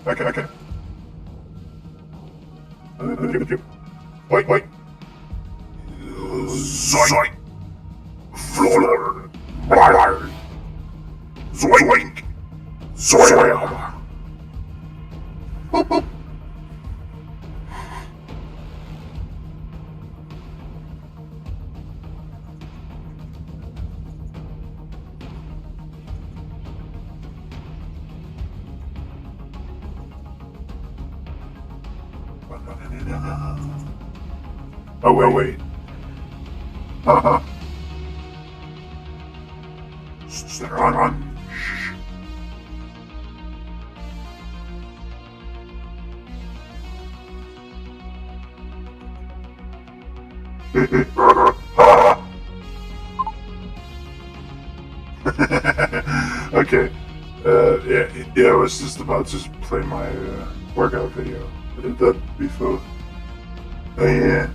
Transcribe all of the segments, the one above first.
Okay. Wait. Zoink. Floor. Zoink. Zoink. Oh, wait. Uh-huh. Run. Shh. Okay. Yeah, I was just about to play my workout video. I did that before. Oh, yeah.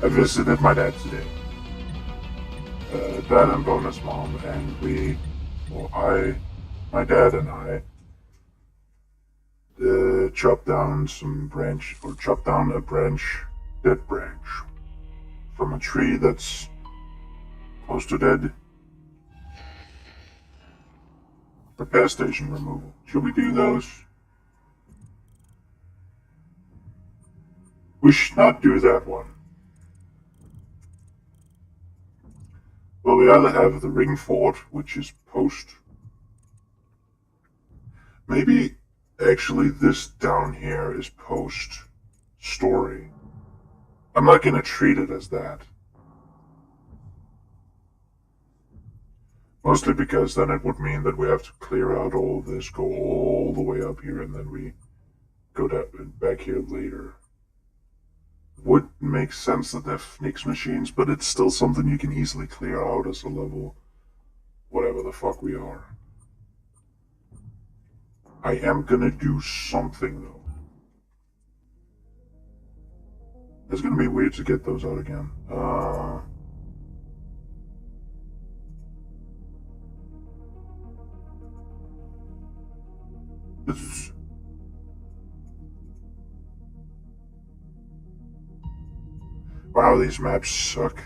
I visited my dad today. Dad and bonus mom, and my dad and I, chopped down a dead branch, from a tree that's close to dead. Repair station removal. Should we do those? We should not do that one. Well, we either have the ring fort, which is post. Maybe actually this down here is post story. I'm not gonna treat it as that. Mostly because then it would mean that we have to clear out all of this, go all the way up here, and then we go back here later. Would make sense that they're Phoenix machines, but it's still something you can easily clear out as a level, whatever the fuck we are. I am gonna do something though. It's gonna be weird to get those out again. Wow, these maps suck.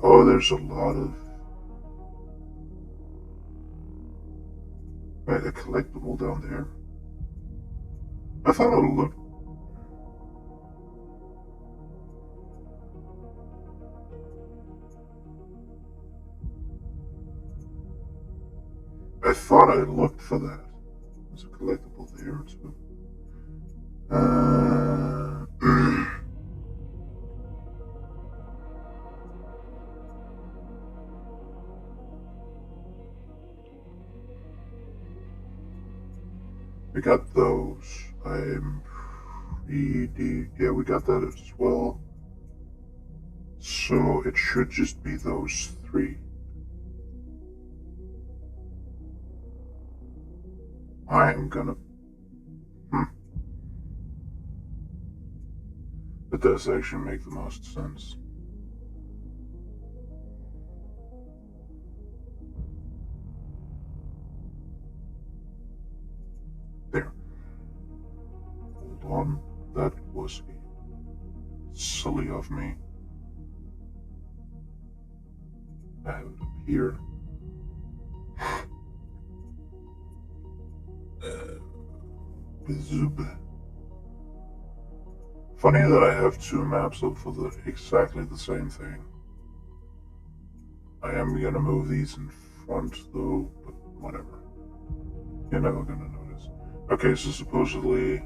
Oh, there's a lot of... Right, a collectible down there. I thought it looked... I thought I looked for that. There's a collectible there too. We got those. I'm pretty... Yeah, we got that as well. So it should just be those three. I am gonna... It does actually make the most sense. There. Hold on. That was silly of me. I have it up here. Funny that I have two maps up for exactly the same thing. I am gonna move these in front though, but whatever. You're never gonna notice. Okay, so supposedly...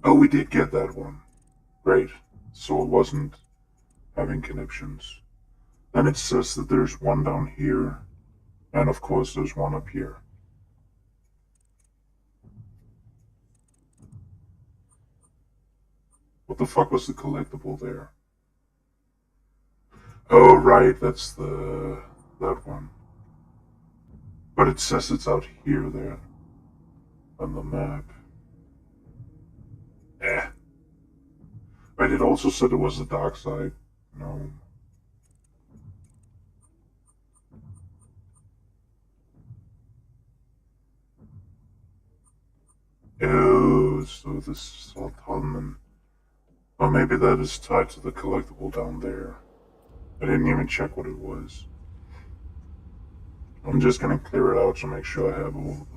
Oh, we did get that one. Great. So it wasn't having conniptions. And it says that there's one down here, and of course there's one up here. What the fuck was the collectible there? Oh, right, that's that one. But it says it's out here there on the map. Eh. But it also said it was the dark side. No. Oh, so this is all Tolman. Or maybe that is tied to the collectible down there. I didn't even check what it was. I'm just gonna clear it out to make sure I have all of them.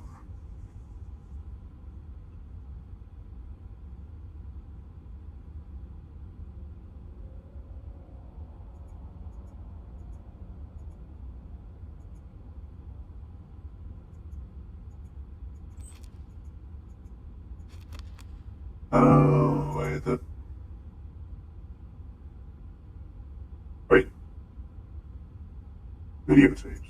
Oh, wait, wait. Videotapes.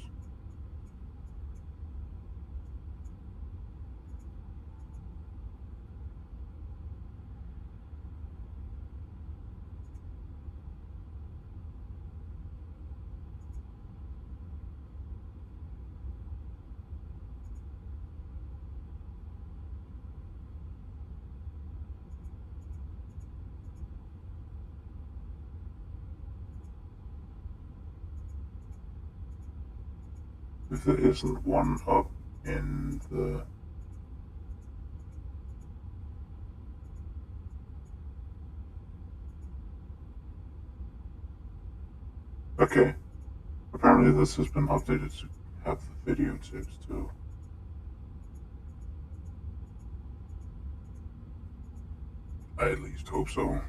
If there isn't one up in the... Okay. Apparently this has been updated to have the videotapes too. I at least hope so.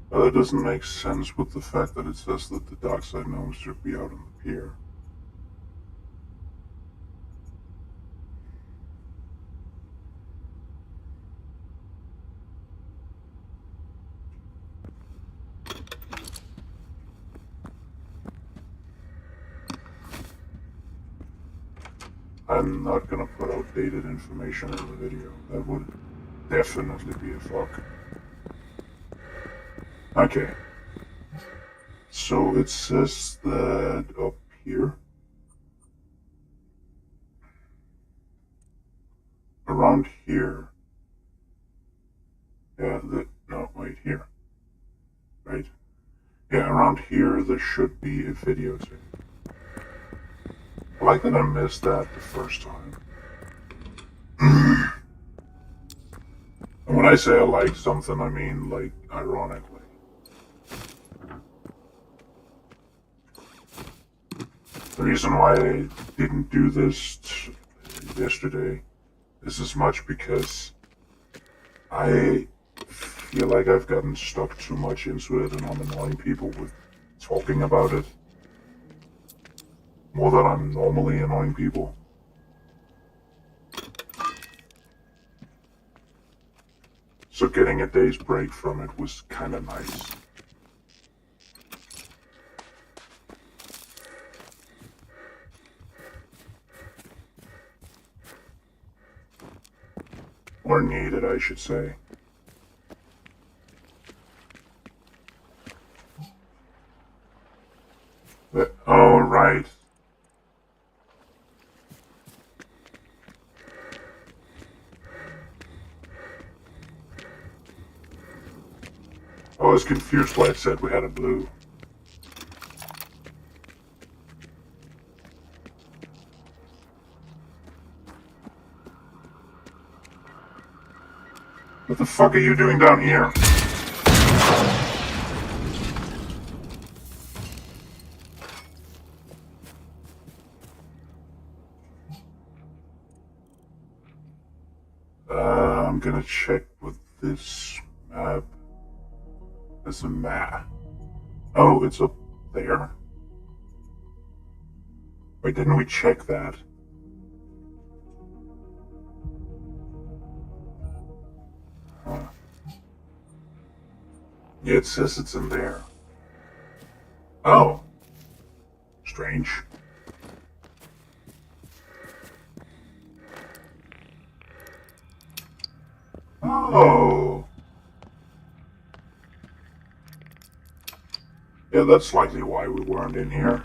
But that doesn't make sense with the fact that it says that the dark side gnomes should be out on the pier. I'm not gonna put outdated information in the video. That would definitely be a fuck. Okay. So it says that up here, around here, yeah, no, wait, here, right? Yeah, around here there should be a videotape. I like that I missed that the first time. And when I say I like something, I mean, like, ironically. The reason why I didn't do this yesterday is as much because I feel like I've gotten stuck too much into it and I'm annoying people with talking about it more than I'm normally annoying people. So getting a day's break from it was kind of nice. Or needed, I should say. Oh, right. I was confused why it said we had a blue. What the fuck are you doing down here? I'm gonna check with this map. It's a map. Oh, it's up there. Why didn't we check that? Yeah, it says it's in there. Oh. Strange. Oh. Yeah, that's likely why we weren't in here.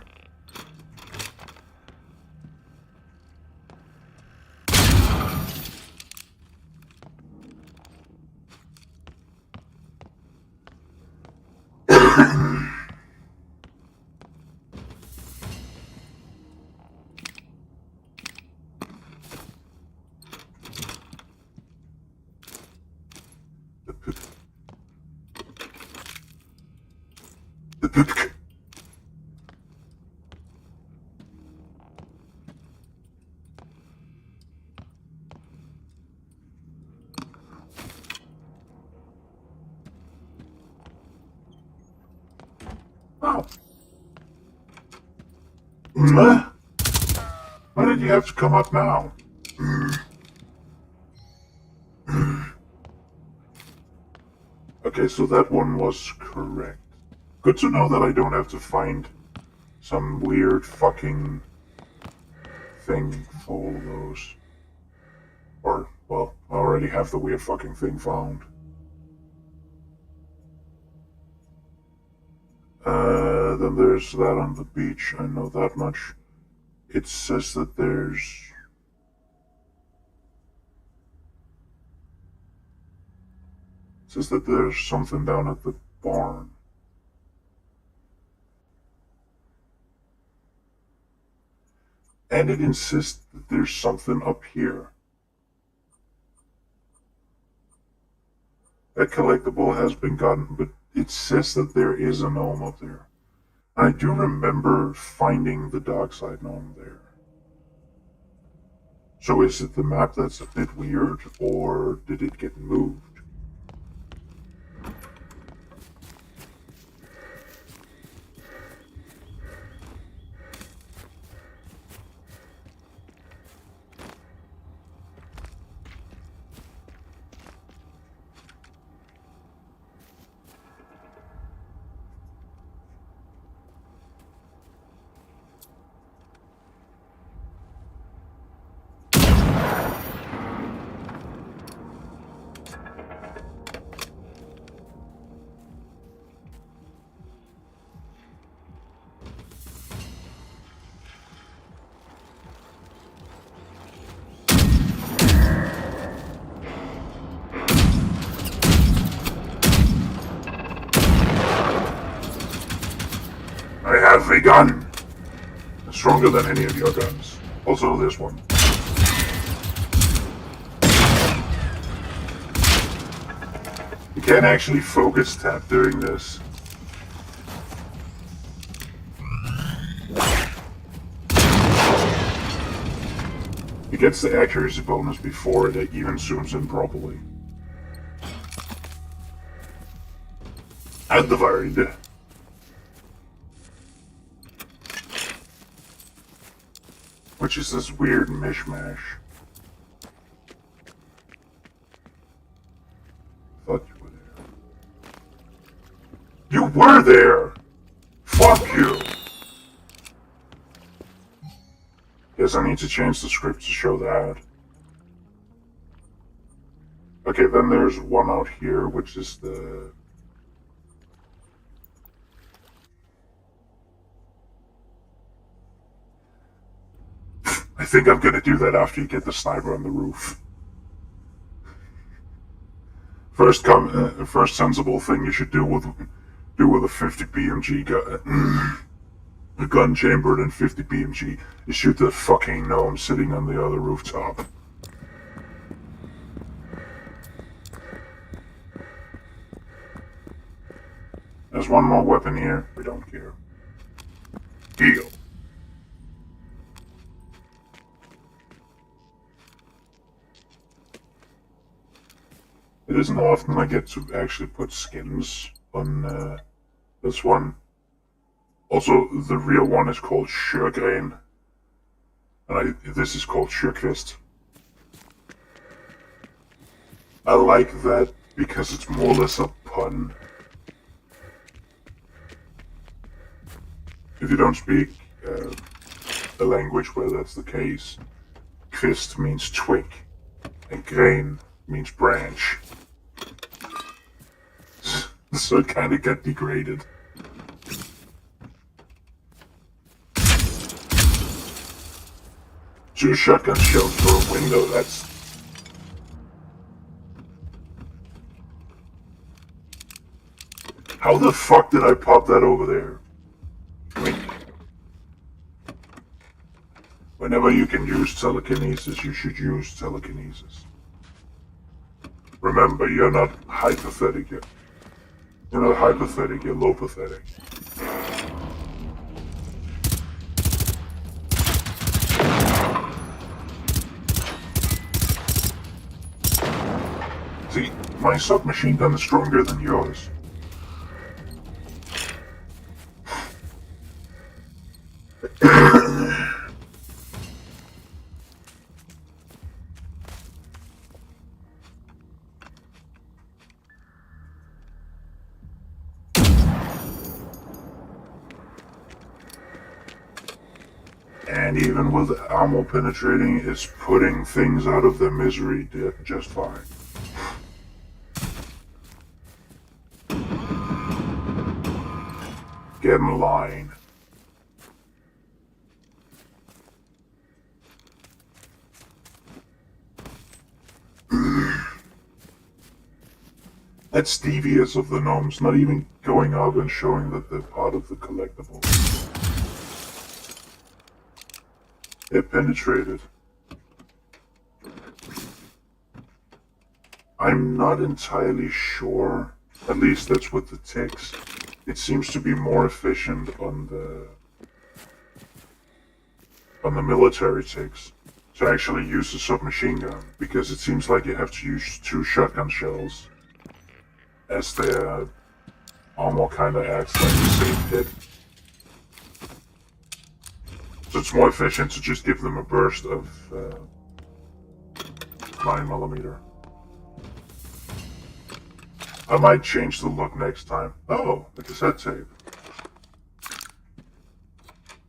Oh. Why did you have to come up now? Okay, so that one was correct. Good to know that I don't have to find some weird fucking thing for all those. Or, well, I already have the weird fucking thing found. Then there's that on the beach, I know that much. It says that there's... It says that there's something down at the barn. And it insists that there's something up here. That collectible has been gotten, but it says that there is a gnome up there. I do remember finding the dark side gnome there. So is it the map that's a bit weird, or did it get moved? I have a gun! Stronger than any of your guns. Also this one. You can't actually focus tap during this. It gets the accuracy bonus before it even zooms in properly. And the void. Which is this weird mishmash. Thought you were there. You were there! Fuck you! Guess I need to change the script to show that. Okay, then there's one out here, which is the... I think I'm gonna do that after you get the sniper on the roof. First sensible thing you should do with a 50 BMG gun, a gun chambered in 50 BMG, is shoot the fucking gnome sitting on the other rooftop. There's one more weapon here. We don't care. Heal. It isn't often I get to actually put skins on this one. Also, the real one is called Sjögren, and this is called Sjökvist. I like that because it's more or less a pun. If you don't speak a language where that's the case, kvist means twig, and grain means branch. So it kind of got degraded. Two shotgun shells for a window, that's... How the fuck did I pop that over there? I mean, whenever you can use telekinesis, you should use telekinesis. Remember, you're not hypothetic yet. You're not hypothetic, you're low pathetic. See, my submachine gun is stronger than yours. And even with ammo penetrating, it's putting things out of their misery just fine. Get in line. That's devious of the gnomes not even going up and showing that they're part of the collectible. It penetrated. I'm not entirely sure. At least that's what the ticks. It seems to be more efficient on the military ticks to actually use a submachine gun, because it seems like you have to use 2 shotgun shells as their armor kind of acts like a safe hit. So it's more efficient to just give them a burst of 9mm. I might change the look next time. Oh, the cassette tape.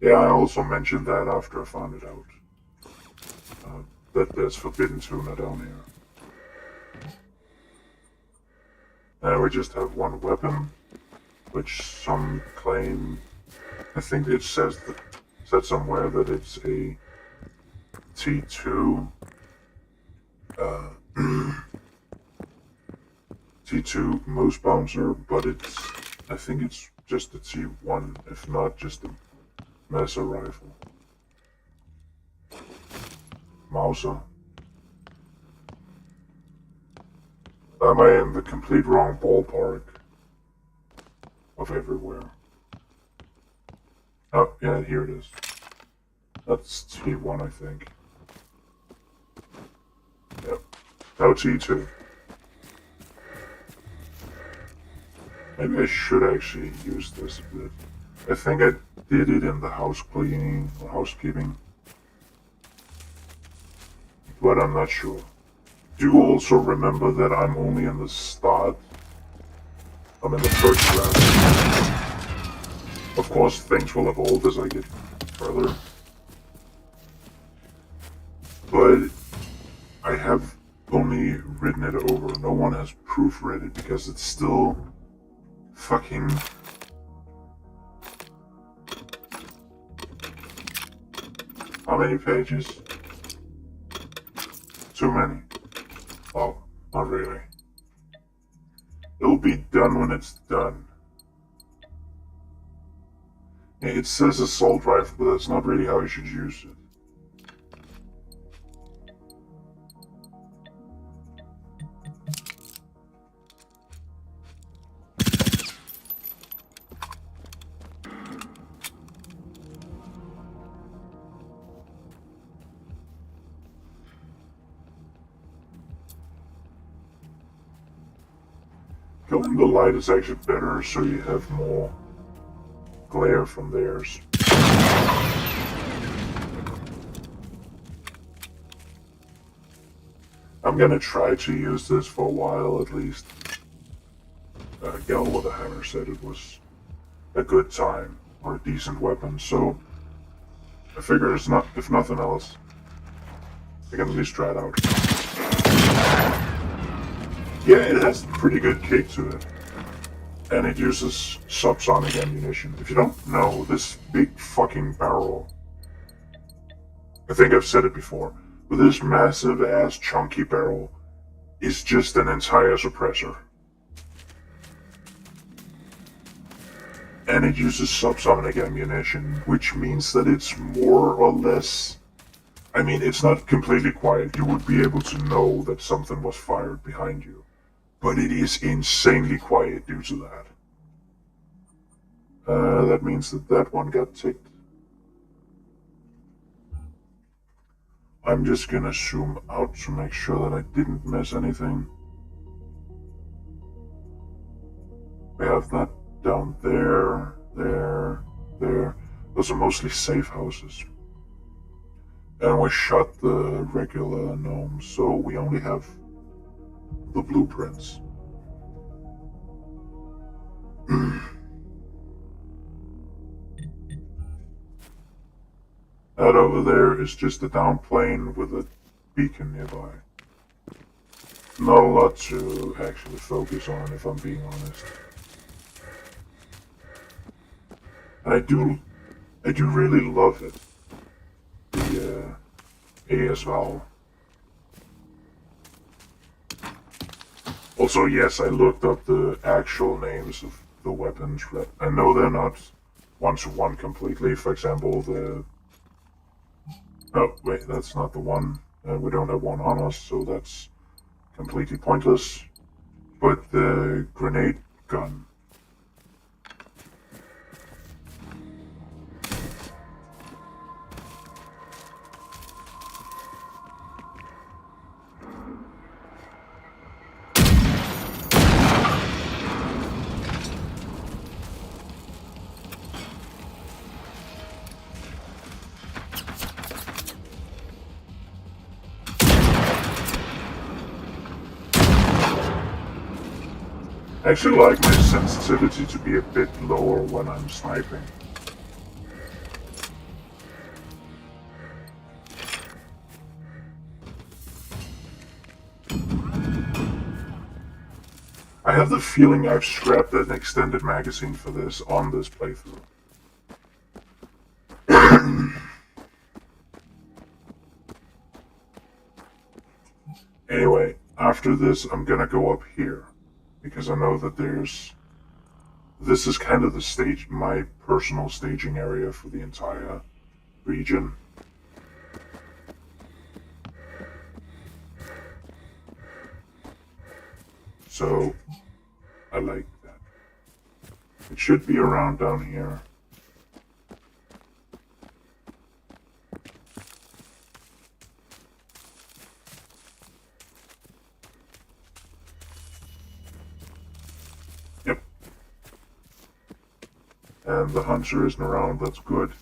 Yeah, I also mentioned that after I found it out. That there's forbidden tuna down here. And we just have one weapon, which some claim... I think it said somewhere that it's a T2 T2 Moose Bouncer, but I think it's just a T1, if not just a Mesa rifle. Mauser. Am I in the complete wrong ballpark of everywhere? Oh, yeah, here it is. That's T1, I think. Yep. No, T2. Maybe I should actually use this a bit. I think I did it in the house cleaning or housekeeping, but I'm not sure. Do also remember that I'm only in the start. I'm in the first class. Of course, things will evolve as I get further. But I have only written it over. No one has proofread it because it's still fucking... How many pages? Too many. Oh, not really. It'll be done when it's done. It says assault rifle, but that's not really how you should use it. Going the light is actually better, so you have more glare from theirs. I'm gonna try to use this for a while at least. Gal with a hammer said it was a good time or a decent weapon, so I figure it's not, if nothing else, I can at least try it out. Yeah, it has a pretty good kick to it. And it uses subsonic ammunition. If you don't know, this big fucking barrel, I think I've said it before, but this massive ass chunky barrel is just an entire suppressor. And it uses subsonic ammunition, which means that it's more or less... I mean, it's not completely quiet. You would be able to know that something was fired behind you. But it is insanely quiet due to that. That means that that one got ticked. I'm just gonna zoom out to make sure that I didn't miss anything. We have that down there, there. Those are mostly safe houses. And we shot the regular gnomes, so we only have the blueprints. That over there is just a down plane with a beacon nearby. Not a lot to actually focus on, if I'm being honest. And I do really love it. The AS Val. Also, yes, I looked up the actual names of the weapons. I know they're not one-to-one completely. For example, the... Oh, wait, that's not the one. We don't have one on us, so that's completely pointless. But the grenade gun. I actually like my sensitivity to be a bit lower when I'm sniping. I have the feeling I've scrapped an extended magazine for this on this playthrough. Anyway, after this I'm gonna go up here. Because I know that this is kind of the stage, my personal staging area for the entire region. So, I like that. It should be around down here. And the hunter isn't around, that's good.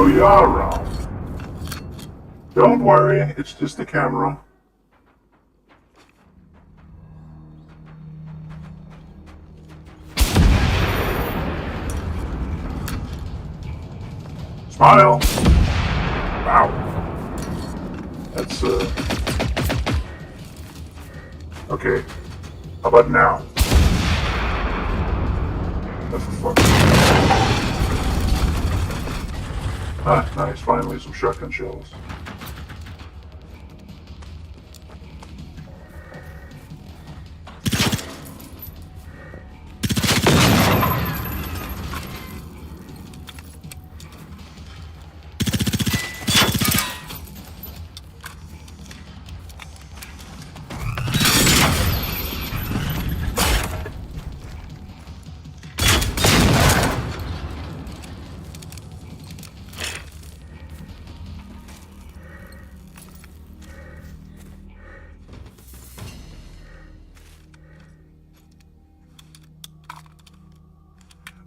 Oh, you are around. Don't worry, it's just a camera. Smile! Wow. That's, okay. How about now? That's a fuck. Ah, nice. Finally, some shotgun shells.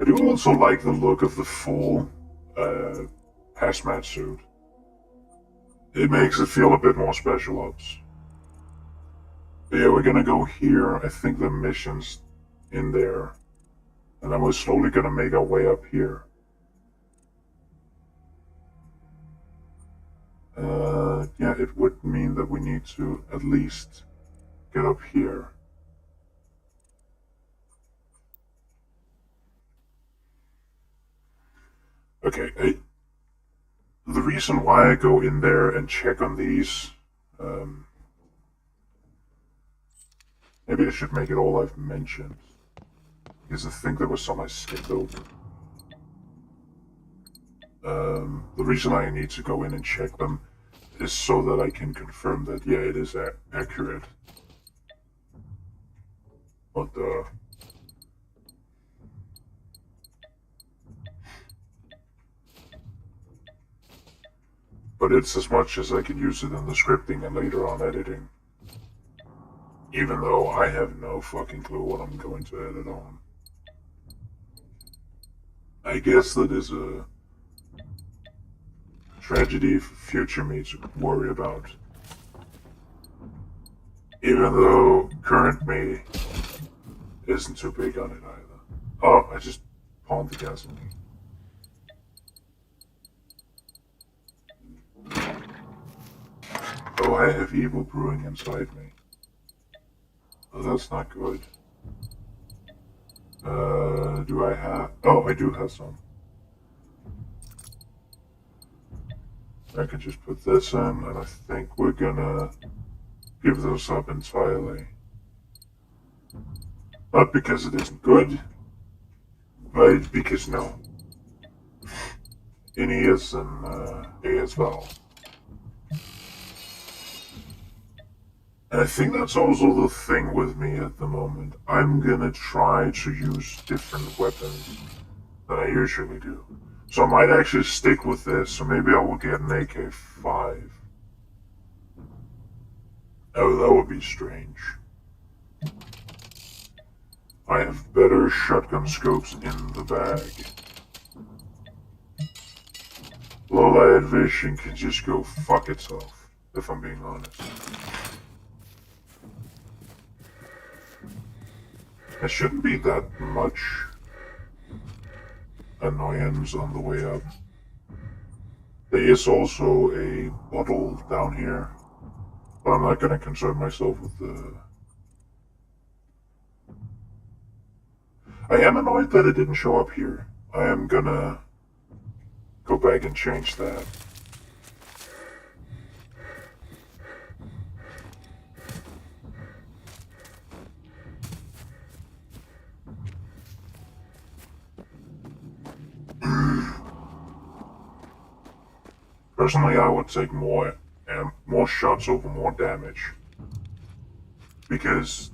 I do also like the look of the full hazmat suit. It makes it feel a bit more special ops. But yeah, we're gonna go here. I think the mission's in there. And then we're slowly gonna make our way up here. Yeah, it would mean that we need to at least get up here. Okay, the reason why I go in there and check on these, maybe I should make it all I've mentioned, because I think there was some I skipped over. The reason I need to go in and check them is so that I can confirm that, yeah, it is accurate. But, it's as much as I can use it in the scripting and later on editing. Even though I have no fucking clue what I'm going to edit on. I guess that is a tragedy for future me to worry about. Even though current me isn't too big on it either. Oh, I just pawned the gasoline. Oh, I have evil brewing inside me. Oh, that's not good. Do I have... Oh, I do have some. I can just put this in, and I think we're gonna give those up entirely. Not because it isn't good, but because no. In E is an A as well. And I think that's also the thing with me at the moment. I'm gonna try to use different weapons than I usually do. So I might actually stick with this, so maybe I will get an AK-5. Oh, that would be strange. I have better shotgun scopes in the bag. Low-light vision can just go fuck itself, if I'm being honest. There shouldn't be that much annoyance on the way up. There is also a bottle down here, but I'm not gonna concern myself with the... I am annoyed that it didn't show up here. I am gonna go back and change that. Personally, I would take more shots over more damage. Because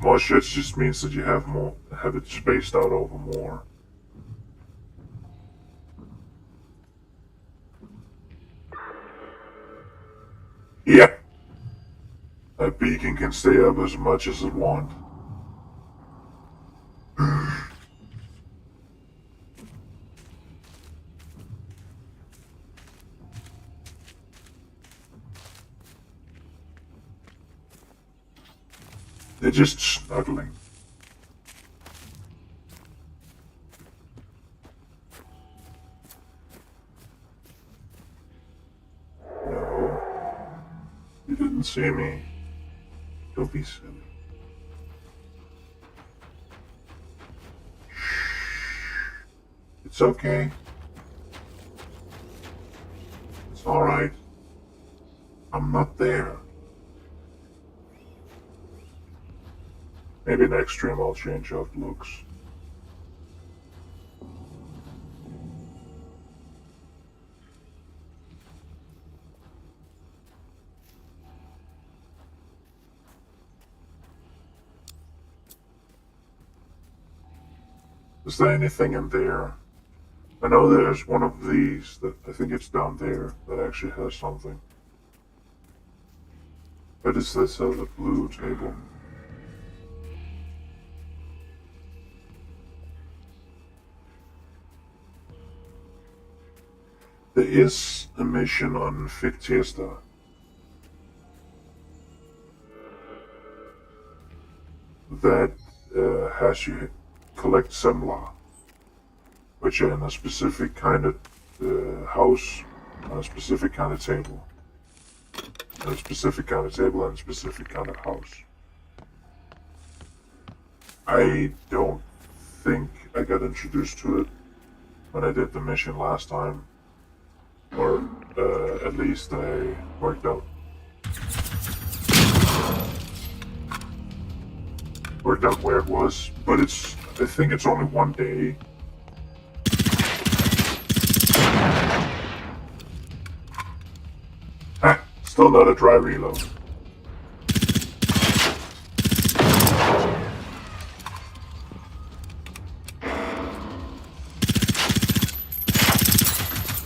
more shots just means that you have it spaced out over more. Yep. That beacon can stay up as much as it wants. They're just snuggling. No. You didn't see me. Don't be silly. Shh. It's okay. It's alright. I'm not there. Maybe next stream I'll change up looks. Is there anything in there? I know there's one of these that I think it's down there that actually has something. But is this a blue table? There is a mission on Fictiesta that has you collect semla, which are in a specific kind of house, on a specific kind of table, and a specific kind of table, and a specific kind of house. I don't think I got introduced to it when I did the mission last time, or at least I worked out where it was, but I think it's only one day. Ha! Still not a dry reload.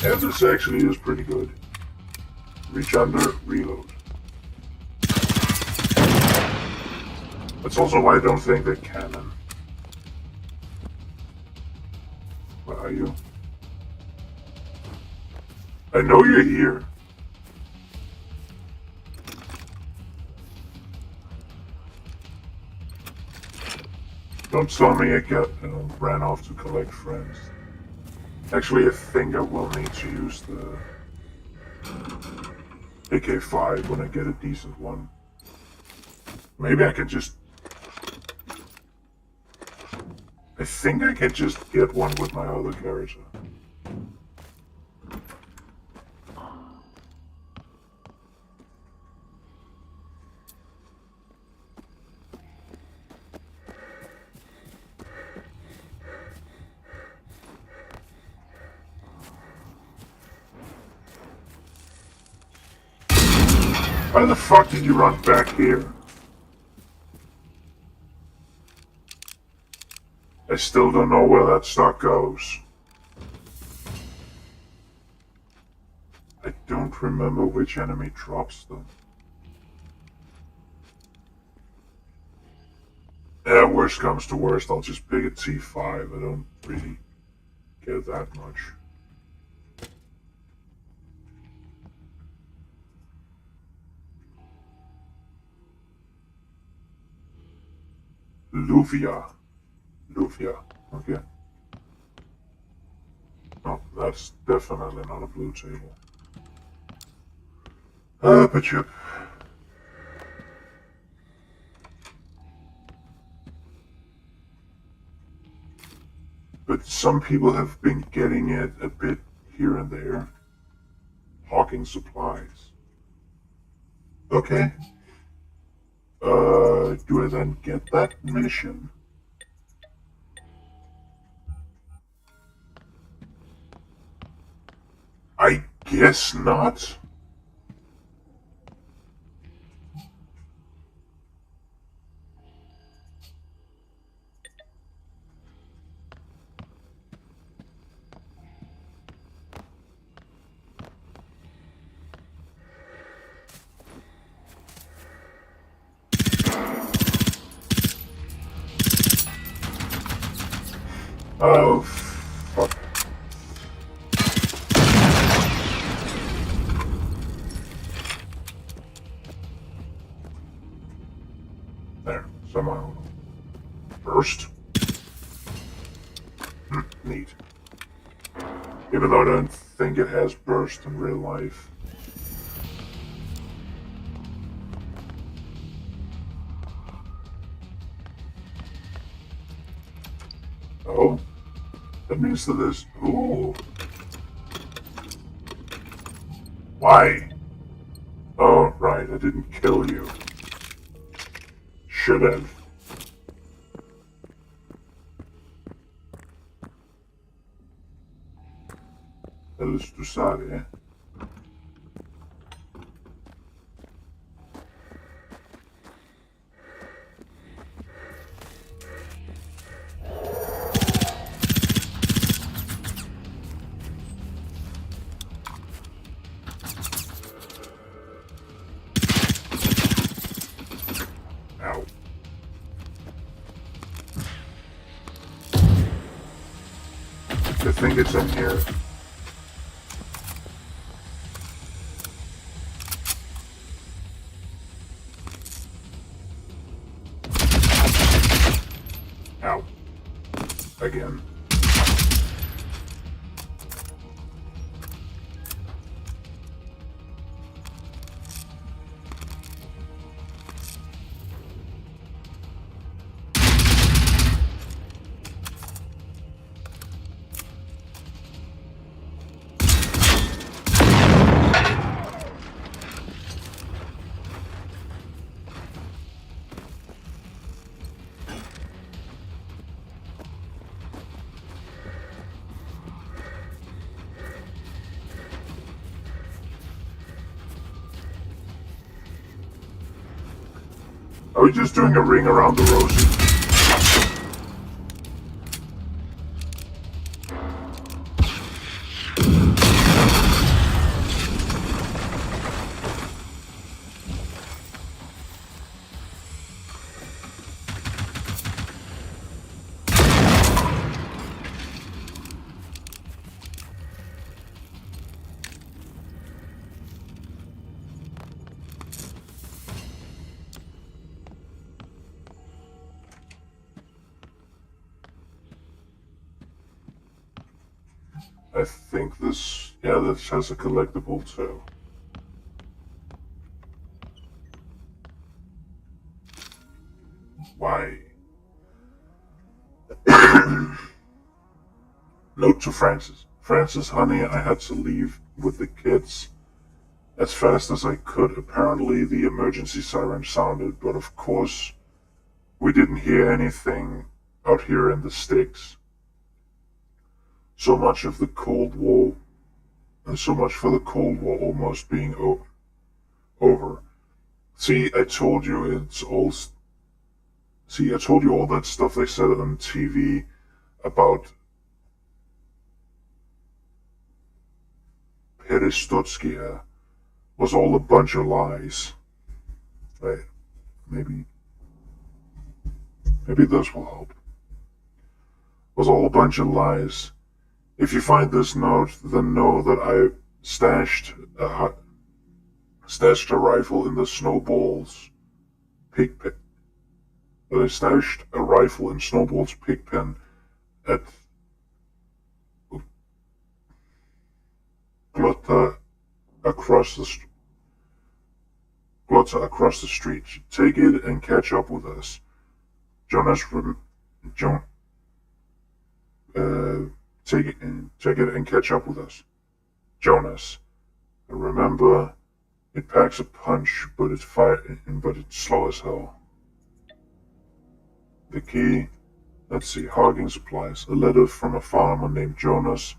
Yeah, this actually is pretty good. Reach under, reload. That's also why I don't think they're canon. Where are you? I know you're here. Don't tell me I ran off to collect friends. Actually, I think I will need to use the AK-5 when I get a decent one. Maybe I can just... I think I can just get one with my other character. Why the fuck did you run back here? I still don't know where that stock goes. I don't remember which enemy drops them. Yeah, worst comes to worst, I'll just pick a T5. I don't really care that much. Luvia. Okay. Oh, that's definitely not a blue table. But chip. But some people have been getting it a bit here and there. Hawking supplies. Okay. Do I then get that mission? I guess not. Oh, fuck. There, somehow. Burst? Neat. Even though I don't think it has burst in real life. Oh. That means that there's... Ooh. Why? Oh, right, I didn't kill you. Should have. Eles tu sabe, eh? Ow. I think it's in here. again. Are we just doing a ring around the rosy? I think this, yeah, this has a collectible too. Why? Note to Francis. Francis, honey, I had to leave with the kids as fast as I could. Apparently the emergency siren sounded, but of course we didn't hear anything out here in the sticks. So much of the Cold War, and so much for the Cold War almost being over. See, I told you it's all. See, I told you all that stuff they said on TV about Perestotskia was all a bunch of lies. Right? Maybe this will help. Was all a bunch of lies. If you find this note, then know that I stashed a rifle in the Snowball's pig pen. That I stashed a rifle in Snowball's pig pen at Glotta across the street. Take it and catch up with us. Take it and catch up with us. Jonas. Remember, it packs a punch, but it's slow as hell. The key, let's see, hogging supplies. A letter from a farmer named Jonas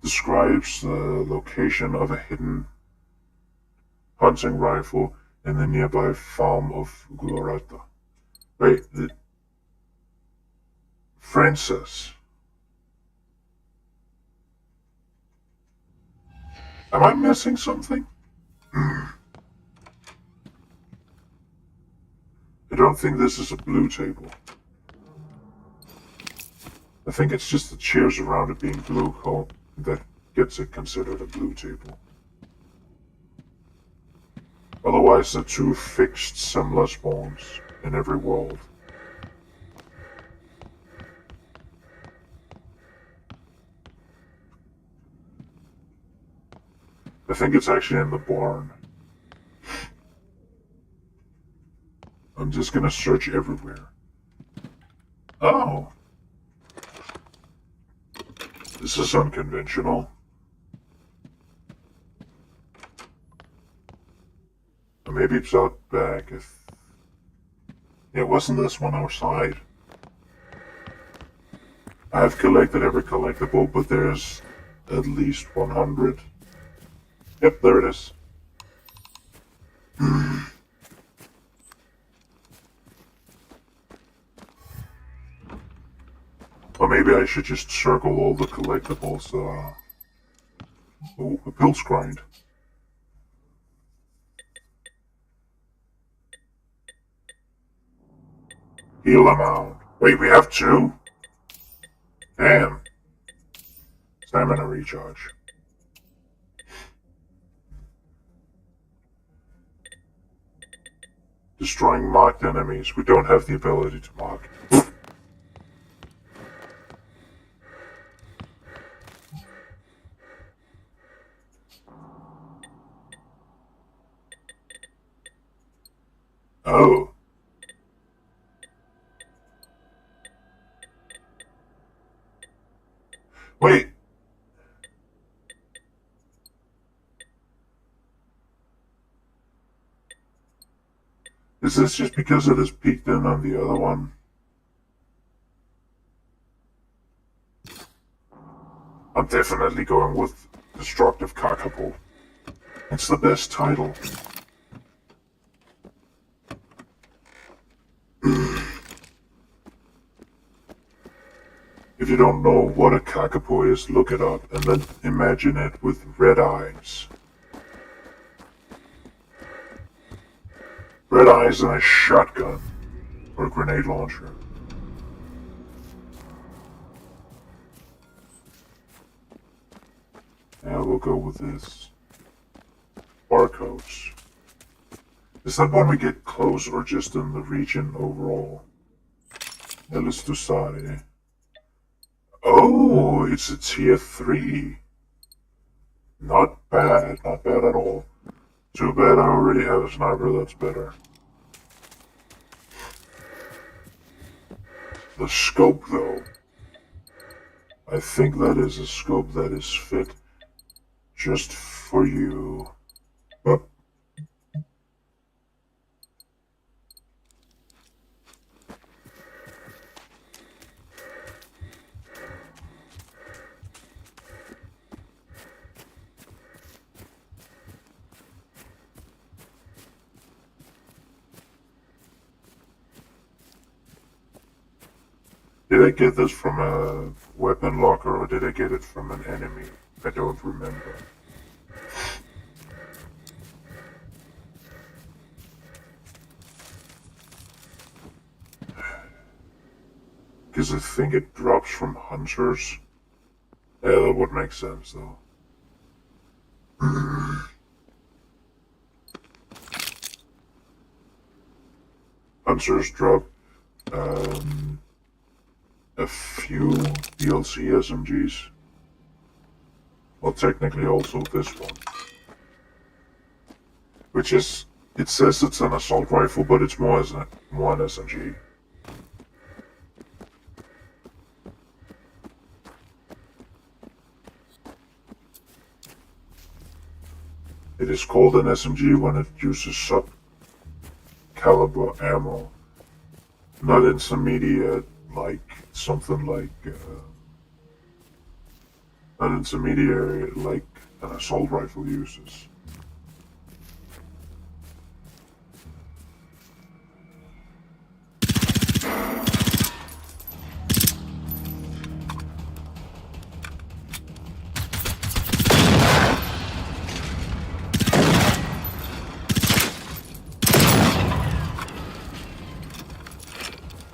describes the location of a hidden hunting rifle in the nearby farm of Glorata. Wait, Francis. Am I missing something? I don't think this is a blue table. I think it's just the chairs around it being blue that gets it considered a blue table. Otherwise, the two fixed similar spawns in every world. I think it's actually in the barn. I'm just gonna search everywhere. Oh. This is unconventional. Or maybe it's out back if... Yeah, wasn't this one outside? I've collected every collectible, but there's at least 100. Yep, there it is. Or maybe I should just circle all the collectibles. Oh, a pills grind. Heal amount. Wait, we have two? Damn. Stamina recharge. Destroying marked enemies. We don't have the ability to mark. Oh. Wait. Is this just because it is peeked in on the other one? I'm definitely going with Destructive Kakapo. It's the best title. If you don't know what a kakapo is, look it up and then imagine it with red eyes. Red eyes and a shotgun or a grenade launcher. Yeah, we'll go with this. Barcodes. Is that when we get close or just in the region overall? Elistusare. Oh, it's a tier 3. Not bad at all. Too bad I already have a sniper that's better. The scope, though. I think that is a scope that is fit just for you. But did I get this from a weapon locker or did I get it from an enemy? I don't remember. Because I think it drops from hunters. Yeah, that would make sense though. Hunters drop a few DLC SMGs. Well, technically also this one. Which is, it says it's an assault rifle, but it's more an SMG. It is called an SMG when it uses sub-caliber ammo, not intermediate like something like not intermediary like an assault rifle uses.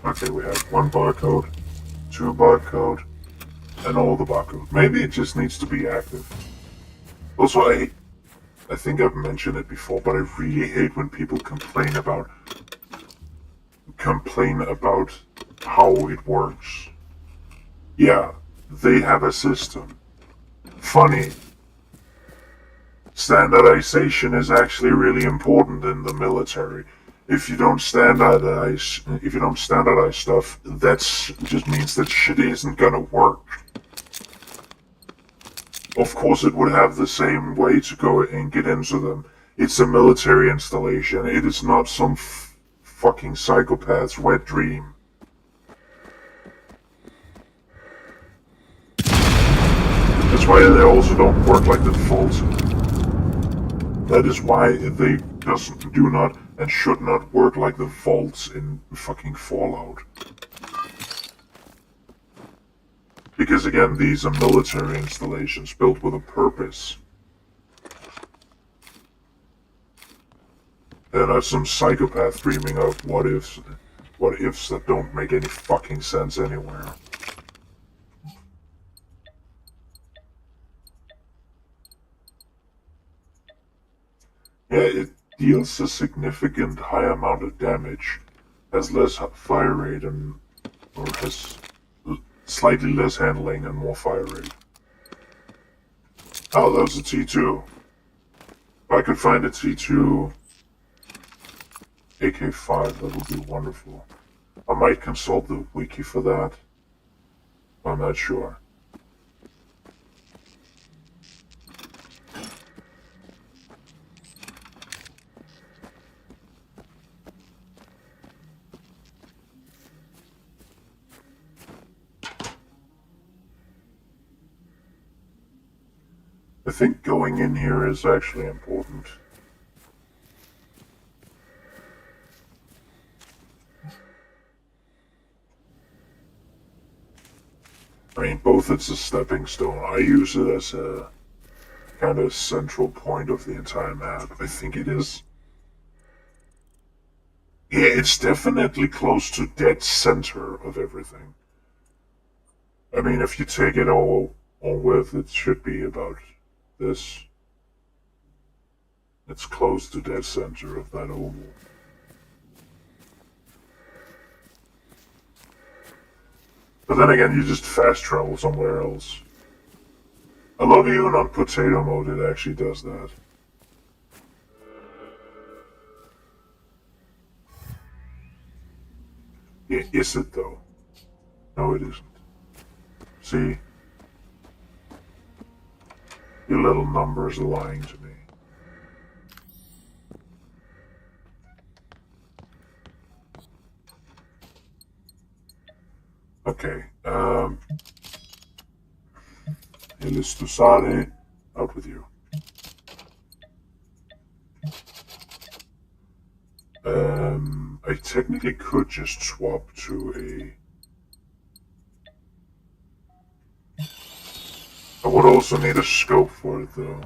Okay, we have one barcode, two barcode, and all the barcode. Maybe it just needs to be active. Also, I think I've mentioned it before, but I really hate when people complain about how it works. Yeah, they have a system. Funny. Standardization is actually really important in the military. If you don't standardize stuff, that just means that shit isn't gonna work. Of course, it would have the same way to go and get into them. It's a military installation. It is not some fucking psychopath's wet dream. That's why they also don't work like the default. That is why they do not and should not work like the vaults in fucking Fallout. Because again, these are military installations built with a purpose. They're not some psychopath dreaming of what ifs that don't make any fucking sense anywhere. Yeah, it deals a significant high amount of damage, has less fire rate or has slightly less handling and more fire rate. Oh, that was a T2. If I could find a T2 AK-5, that would be wonderful. I might consult the wiki for that. I'm not sure. I think going in here is actually important. I mean, both it's a stepping stone. I use it as a kind of central point of the entire map. I think it is. Yeah, it's definitely close to dead center of everything. I mean, if you take it all with, it should be about this. It's close to dead center of that oval. But then again, you just fast travel somewhere else. I love you on potato mode, it actually does that. Yeah, is it though? No, it isn't. See? Your little numbers are lying to me. Okay, Elistusare, out with you. I technically could just swap to a... I would also need a scope for it though.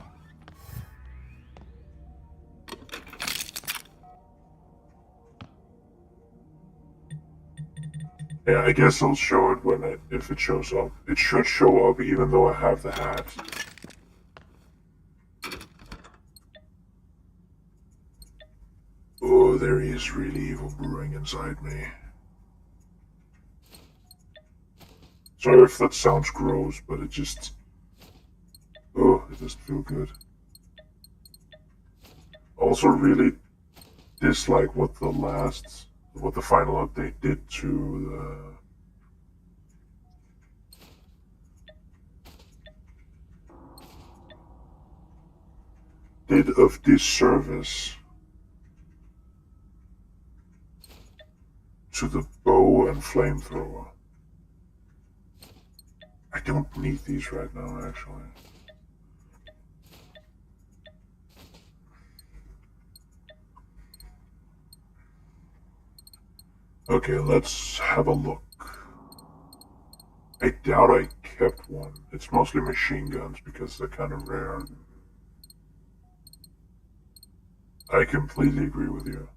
Yeah, I guess I'll show it if it shows up. It should show up even though I have the hat. Oh, there is really evil brewing inside me. Sorry if that sounds gross, but it just... Oh, it doesn't feel good. Also really dislike what the final update did to did of disservice to the bow and flamethrower. I don't need these right now, actually. Okay, let's have a look. I doubt I kept one. It's mostly machine guns because they're kind of rare. I completely agree with you.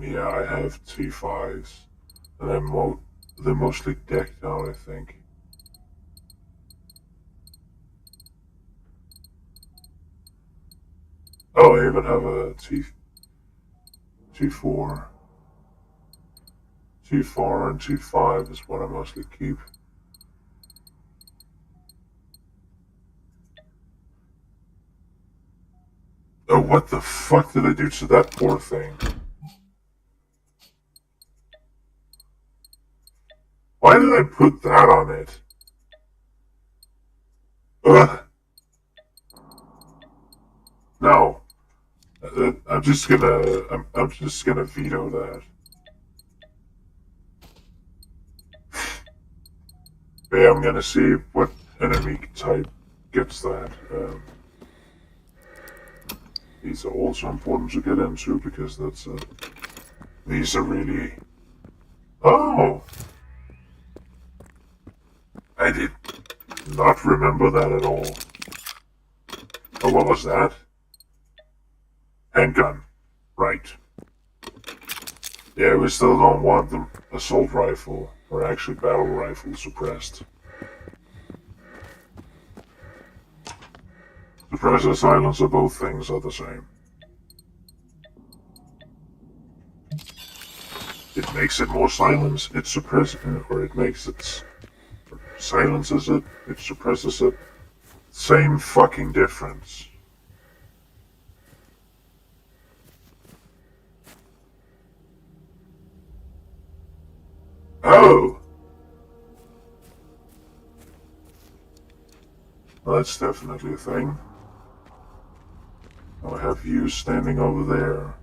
Yeah, I have T5s. And they're mostly decked out, I think. Oh, I even have a T4. T4 and T5 is what I mostly keep. Oh, what the fuck did I do to that poor thing? Why did I put that on it? Ugh. No. I'm just gonna veto that. Yeah, I'm gonna see what enemy type gets that. These are also important to get into because these are really... Oh! I did not remember that at all. Oh, what was that? Handgun. Right. Yeah, we still don't want the assault rifle, or actually battle rifle, suppressed. Suppress and silencer, both things are the same. It makes it more silence, it suppresses it, or it makes it... silences it, it suppresses it. Same fucking difference. Oh! Well, that's definitely a thing. I'll have you standing over there.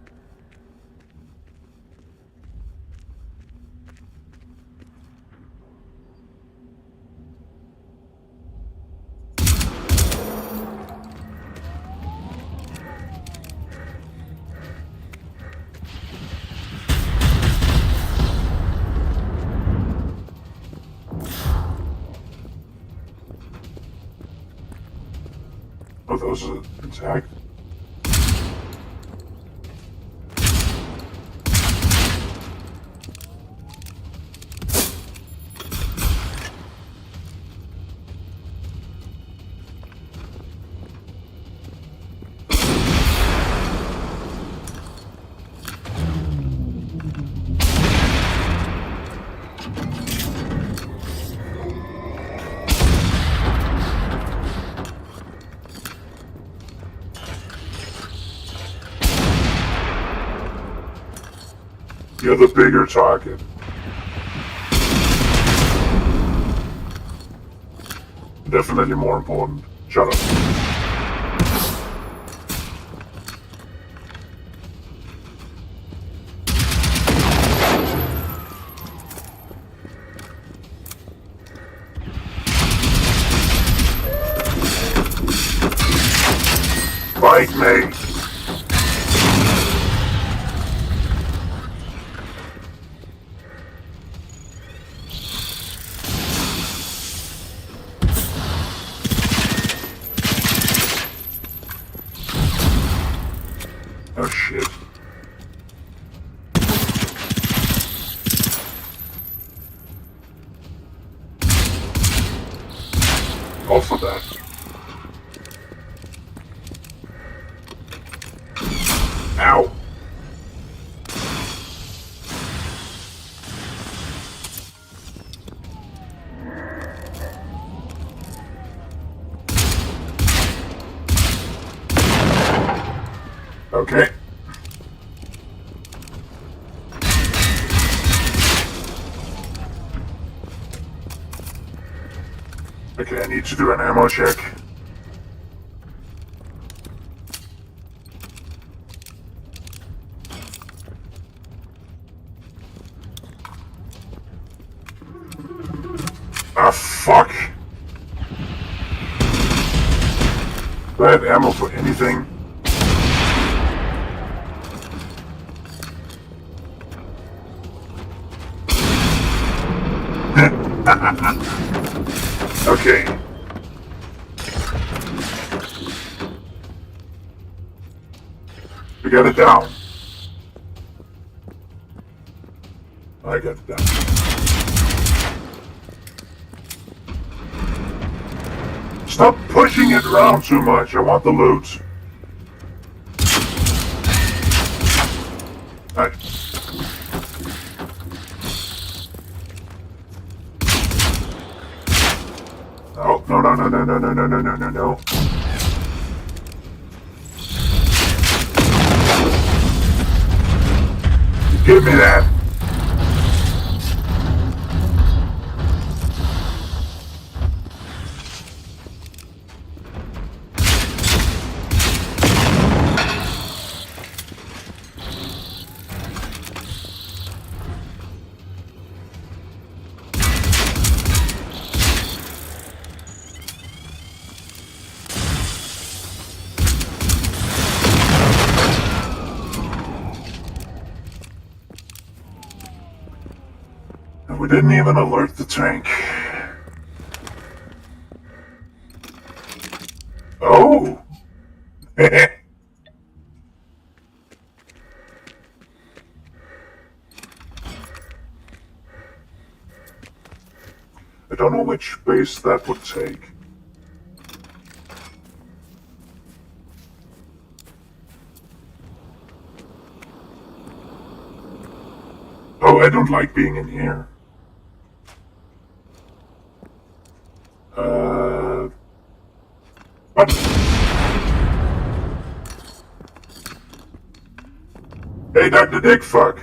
Oh, those are intact. You're the bigger target. Definitely more important. Shut up. Fight me! Oh shit. Also that. Ow. Okay. Okay, I need to do an ammo check. Ah, fuck! Do I have ammo for anything? Okay. We got it down. I got it down. Stop pushing it around too much. I want the loot. Alright. Oh, no, no, no, no, no, no, no, no, no, no, no. Give me that. We didn't even alert the tank. Oh! I don't know which base that would take. Oh, I don't like being in here. What? Hey, Dr. Dickfuck.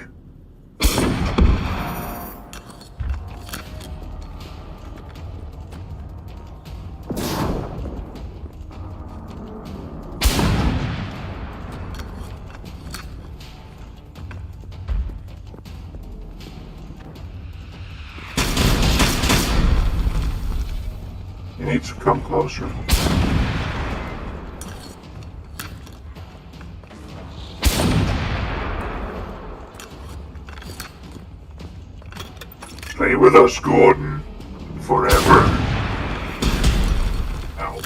You need to come closer. Play with us, Gordon. Forever. Ow.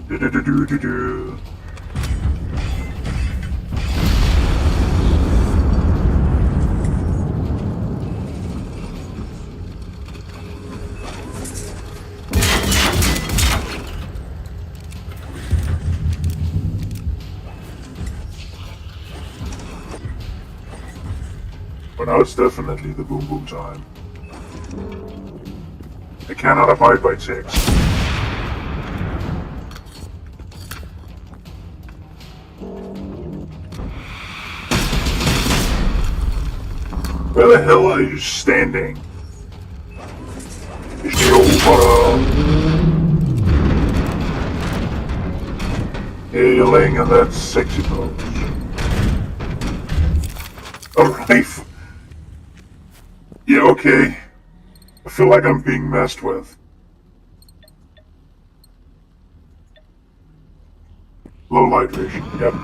Do-do-do-do-do-do. But now it's definitely the boom boom time. I cannot abide by ticks. Where the hell are you standing? Is the old butter? Yeah, you're laying in that sexy pose. Alright. Yeah, okay. I feel like I'm being messed with. Low light vision, yep.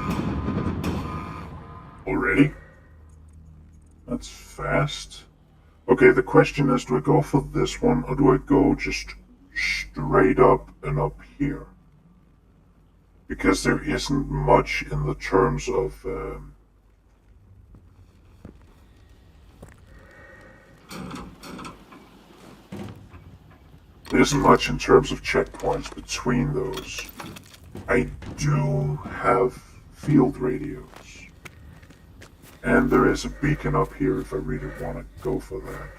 Already? That's fast. Okay, the question is, do I go for this one, or do I go just straight up and up here? Because there isn't much in the terms of... there isn't much in terms of checkpoints between those. I do have field radios. And there is a beacon up here if I really want to go for that.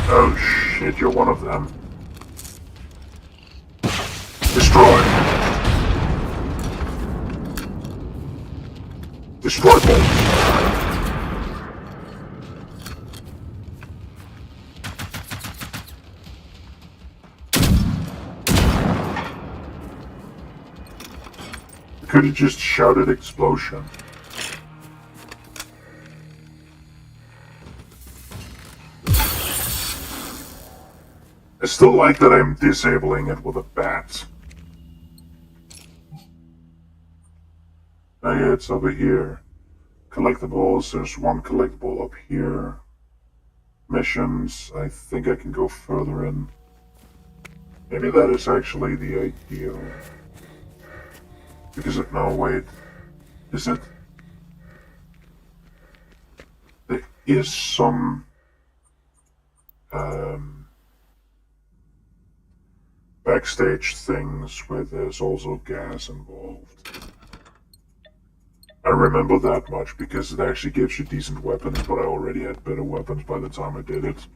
Oh shit, you're one of them. Destroy! Destroy bolt! Could have just shouted explosion. I still like that I'm disabling it with a bat. Oh yeah, it's over here. Collectibles, there's one collectible up here. Missions, I think I can go further in. Maybe that is actually the ideal. Because it, no wait, is it? There is some backstage things where there's also gas involved. I remember that much because it actually gives you decent weapons, but I already had better weapons by the time I did it.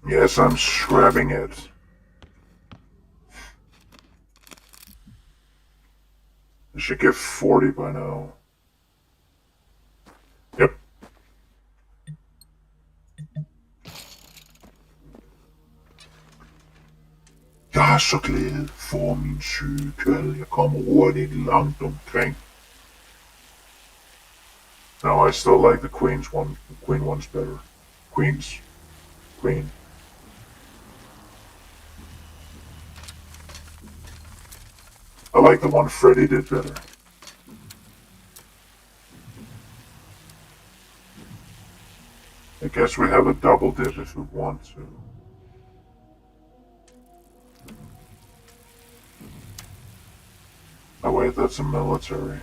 Yes, I'm scrapping it. I should get 40 by now. Yep. Jeg er så glad for min cykel. Jeg kommer hurtigt langt omkring. No, I still like the Queen's one. The Queen one's better. Queen. I like the one Freddy did better. I guess we have a double dip if we want to. Oh wait, that's a military.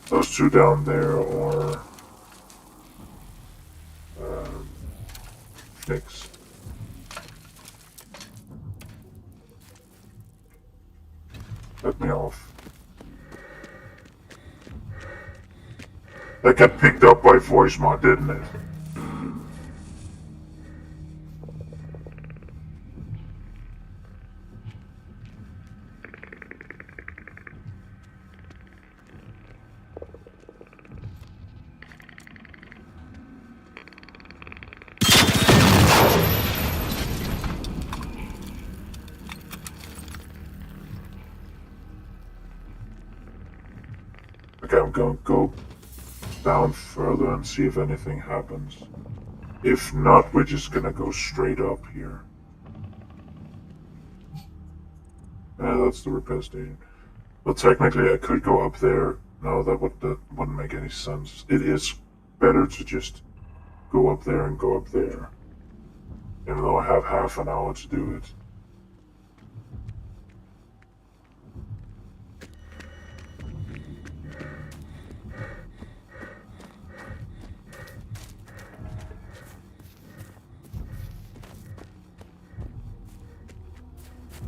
Those two down there are Knicks. Let me off. That got picked up by voice mod, didn't it? Okay, I'm gonna go down further and see if anything happens. If not, we're just gonna go straight up here. Yeah, that's the repair station. Well, technically I could go up there. No, that wouldn't make any sense. It is better to just go up there and go up there. Even though I have half an hour to do it.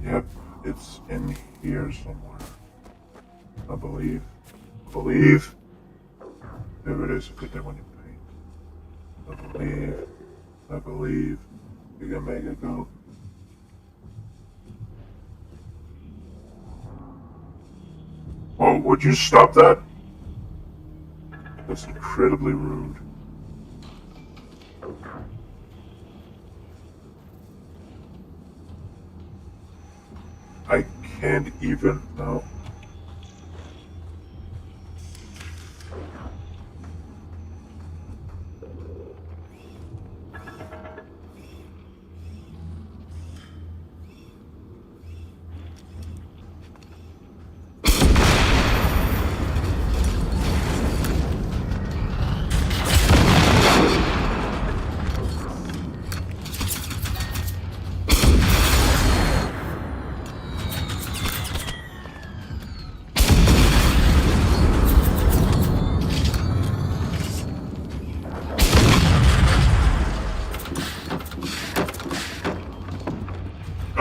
Yep, it's in here somewhere. I believe. There it is. Put that one in paint. I believe. You can make it go. Oh, would you stop that? That's incredibly rude. I can't even, no.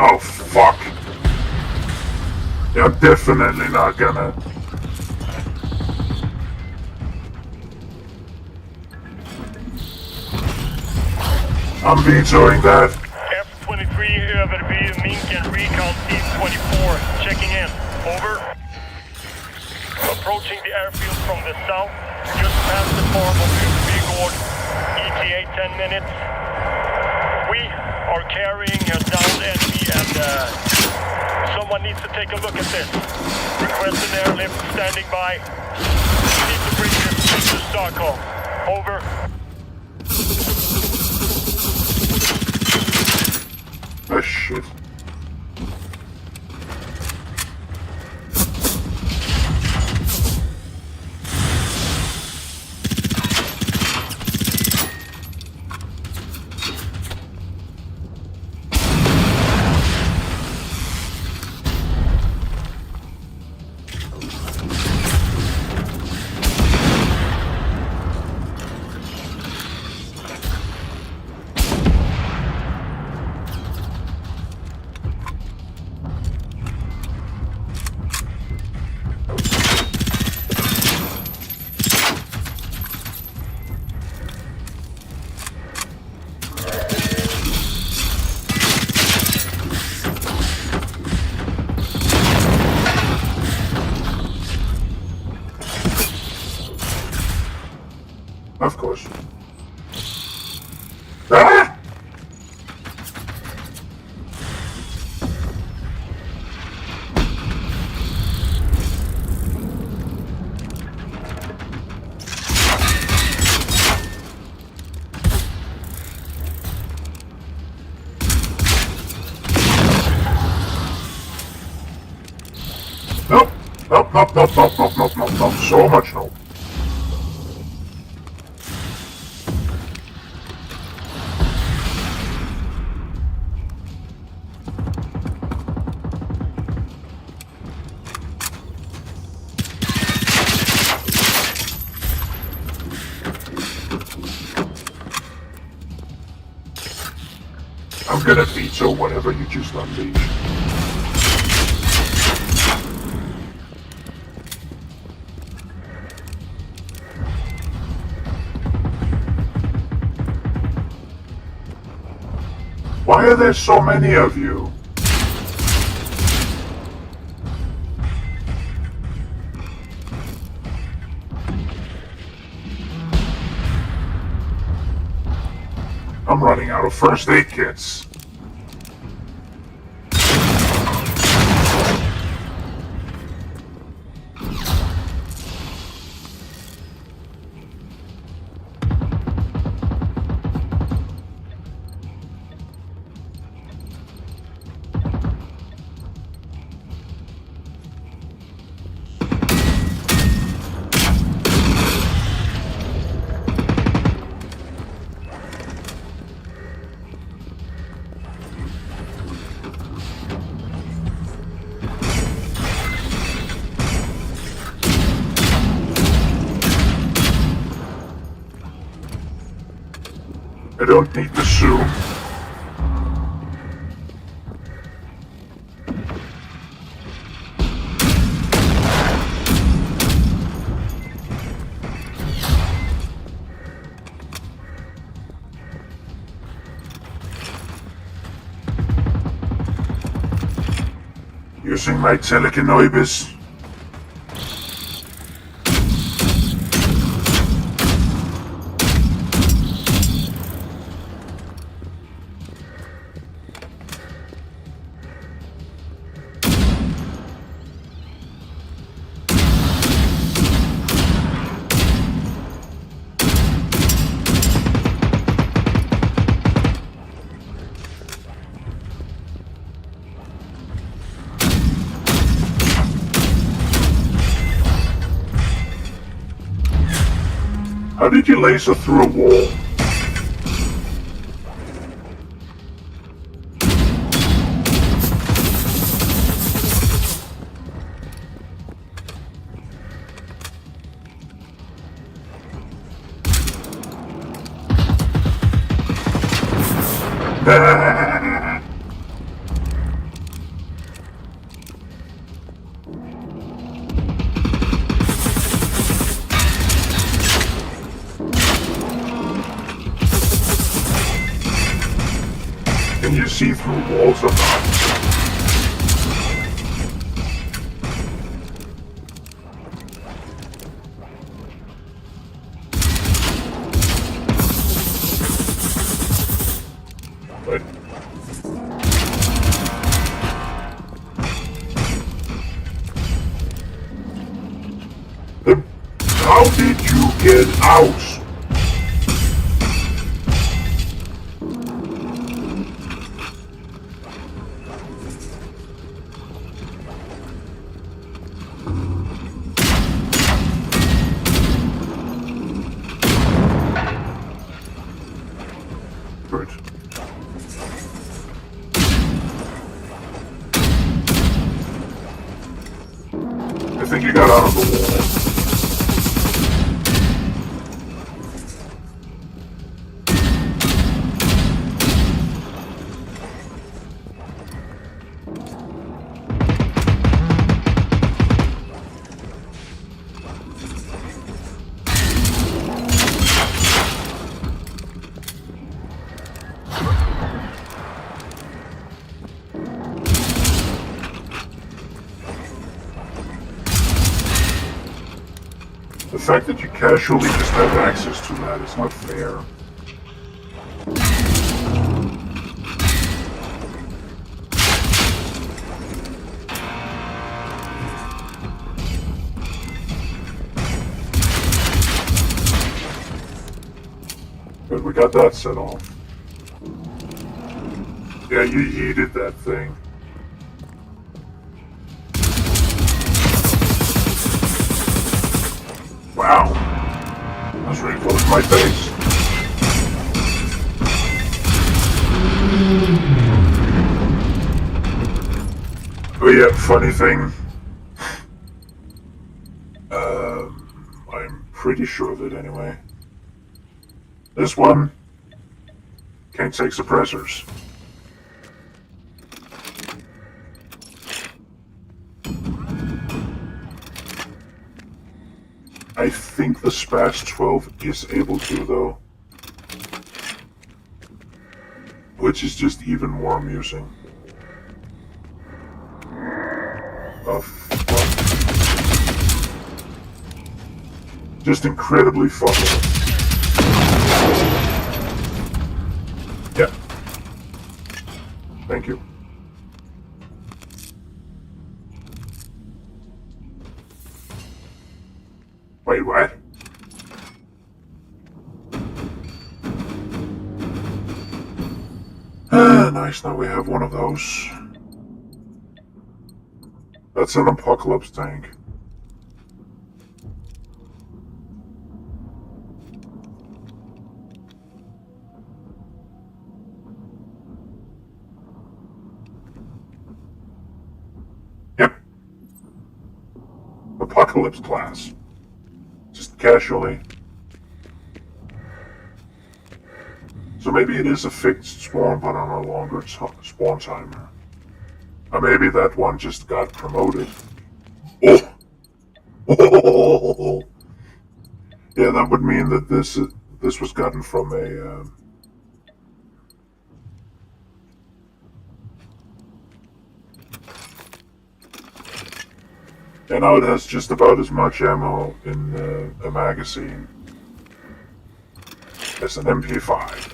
Oh, fuck. You're definitely not gonna. I'm vetoing that. F-23 överby Mink and Recon Team 24. Checking in. Over. Approaching the airfield from the south. Just past the farm of Bygård. ETA 10 minutes. We are carrying a downed enemy and someone needs to take a look at this. Request an airlift standing by. We need to bring this to Stockholm. Over. Oh shit. Of course. Ah! Nope. Nope. So much no. I'm gonna veto whatever you just unleashed. Why are there so many of you? I'm running out of first aid kits. I don't need the suit. Using my telekinesis. How did you laser through a wall? Can you see through walls or not? But how did you get out? Good. I think you got out of the wall. The fact that you casually just have access to that is not fair. But we got that set off. Yeah, you yeeted that thing. Wow. That's really close to my face. Oh yeah, funny thing. I'm pretty sure of it anyway. This one can't take suppressors. I think the Spas 12 is able to, though. Which is just even more amusing. Oh, fuck. Just incredibly fucking. Yeah. Thank you. Wait, what? Nice, now we have one of those. That's an apocalypse tank. Yep. Apocalypse class. Just casually. So maybe it is a fixed spawn, but on a longer spawn timer. Or maybe that one just got promoted. Oh! Oh! Yeah, that would mean that this was gotten from a. And now it has just about as much ammo in a magazine as an MP5.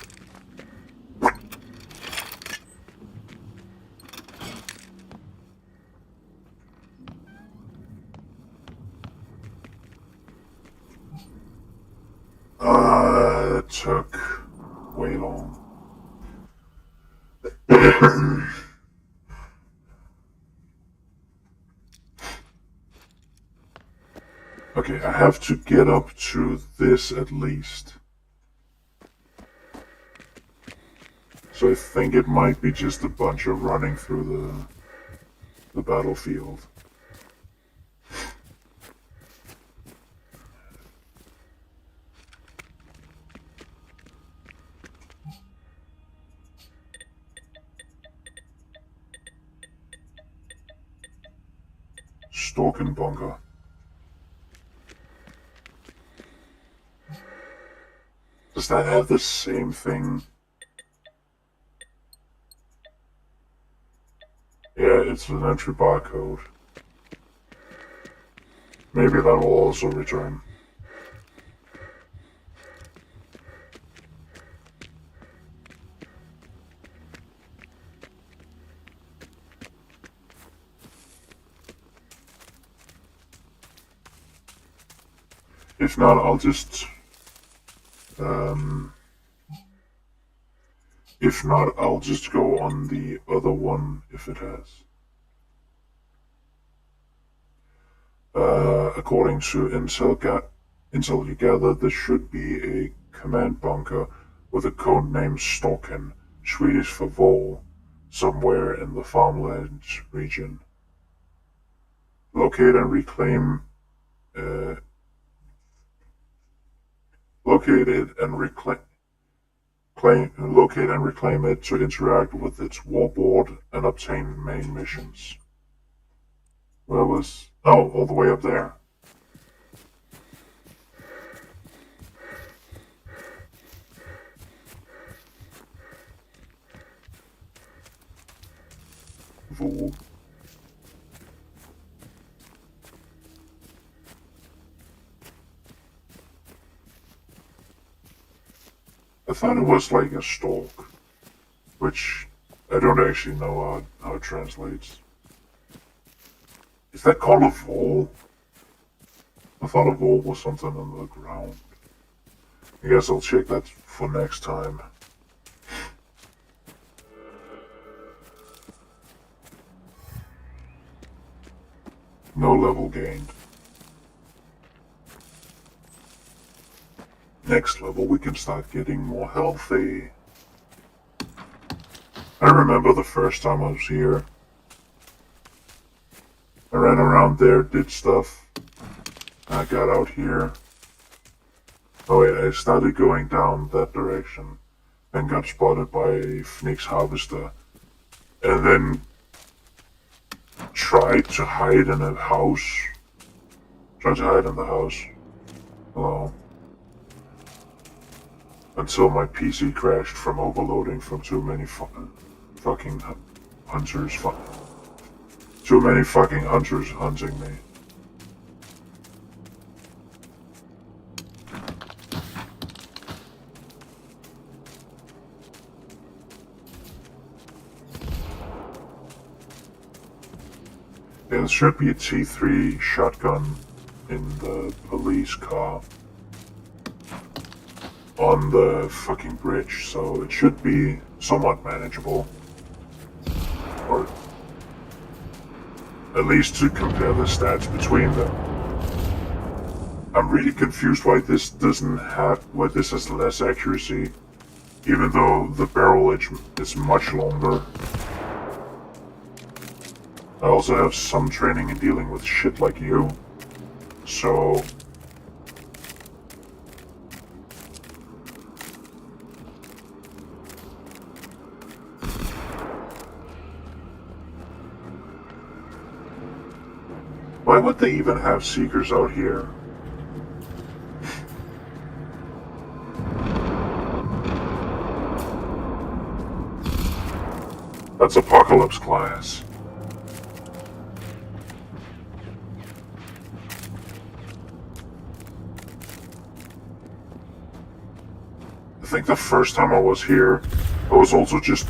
It took way long. Okay, I have to get up to this at least. So I think it might be just a bunch of running through the battlefield. Stalking bunker. Does that have the same thing? Yeah, it's an entry barcode. Maybe that will also return. If not, I'll just... if not, I'll just go on the other one if it has. According to Intel you gather, there should be a command bunker with a code name Stalken, Swedish for vole, somewhere in the farmlands region. Locate and reclaim locate and reclaim it to interact with its warboard and obtain main missions. Where was... oh, all the way up there. Fool. I thought it was like a stalk, which I don't actually know how it translates. Is that called a vole? I thought a vole was something on the ground. I guess I'll check that for next time. No level gained. Next level we can start getting more healthy. I remember the first time I was here. I ran around there, did stuff. I got out here. Oh wait, I started going down that direction and got spotted by a Phoenix Harvester. And then tried to hide in a house. Tried to hide in the house. Hello. Until my PC crashed from overloading from too many fucking hunters. Too many fucking hunters hunting me. Yeah, there should be a T3 shotgun in the police car on the fucking bridge, so it should be somewhat manageable. Or at least to compare the stats between them. I'm really confused why this has less accuracy, even though the barrel edge is much longer. I also have some training in dealing with shit like you, so... Why would they even have seekers out here? That's Apocalypse class. I think the first time I was here, I was also just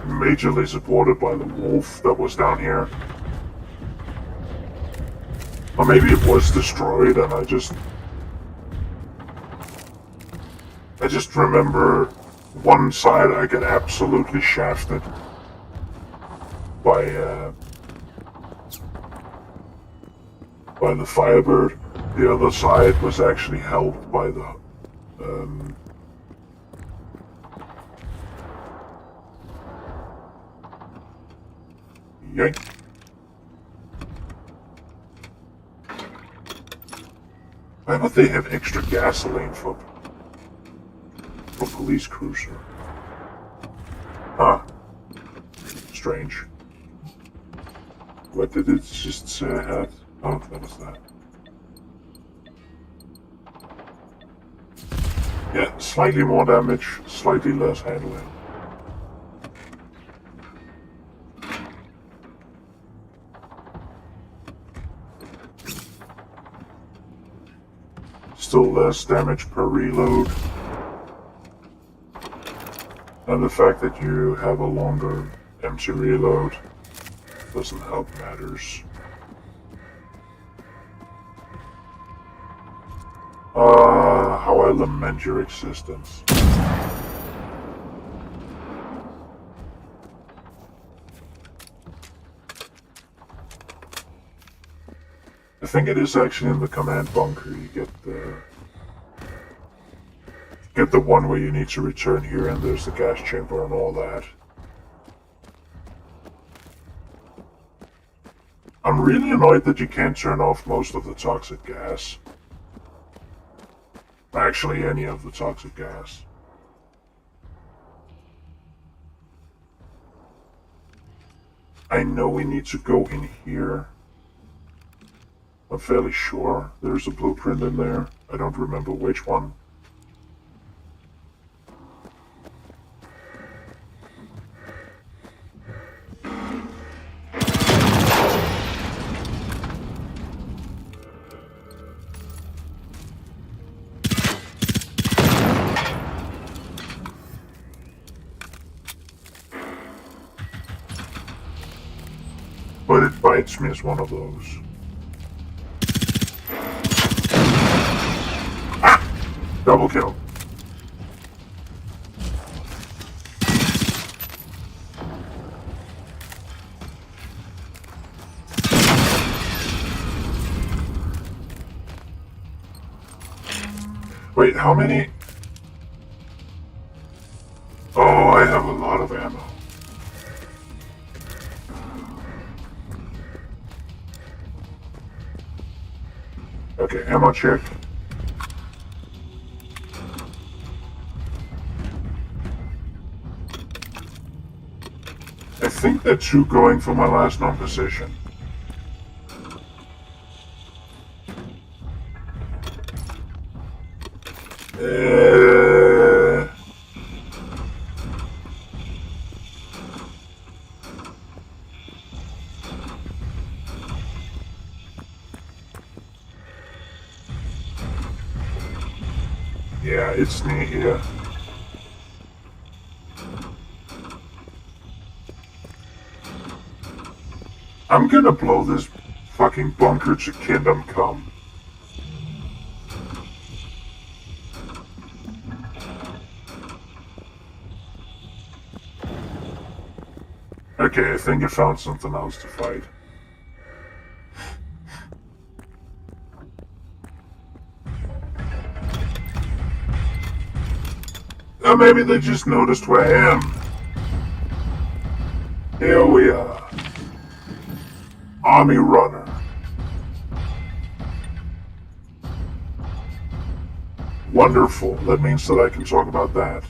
majorly supported by the wolf that was down here. Or maybe it was destroyed and I just remember one side I get absolutely shafted by the Firebird. The other side was actually helped by the Yank. Why would they have extra gasoline for police cruiser? Huh. Strange. What did it just say I had? Oh, that was that. Yeah, slightly more damage, slightly less handling. Still less damage per reload. And the fact that you have a longer empty reload doesn't help matters. How I lament your existence. I think it is actually in the command bunker you get the one where you need to return here and there's the gas chamber and all that. I'm really annoyed that you can't turn off most of the toxic gas. Actually, any of the toxic gas. I know we need to go in here. I'm fairly sure there's a blueprint in there. I don't remember which one. But it bites me as one of those. Double kill. Wait, how many? Oh, I have a lot of ammo. Okay, ammo check. I think they're two going for my last known position. Uh, yeah, it's near here. I'm gonna blow this fucking bunker to kingdom come. Okay, I think I found something else to fight. Or maybe they just noticed where I am. Here we are. Army runner. Wonderful. That means that I can talk about that.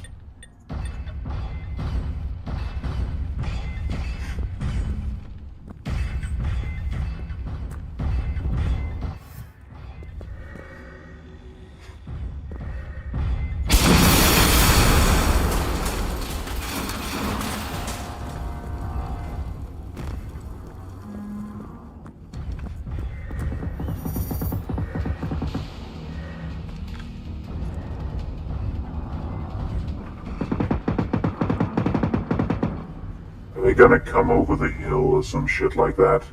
Are they gonna come over the hill or some shit like that?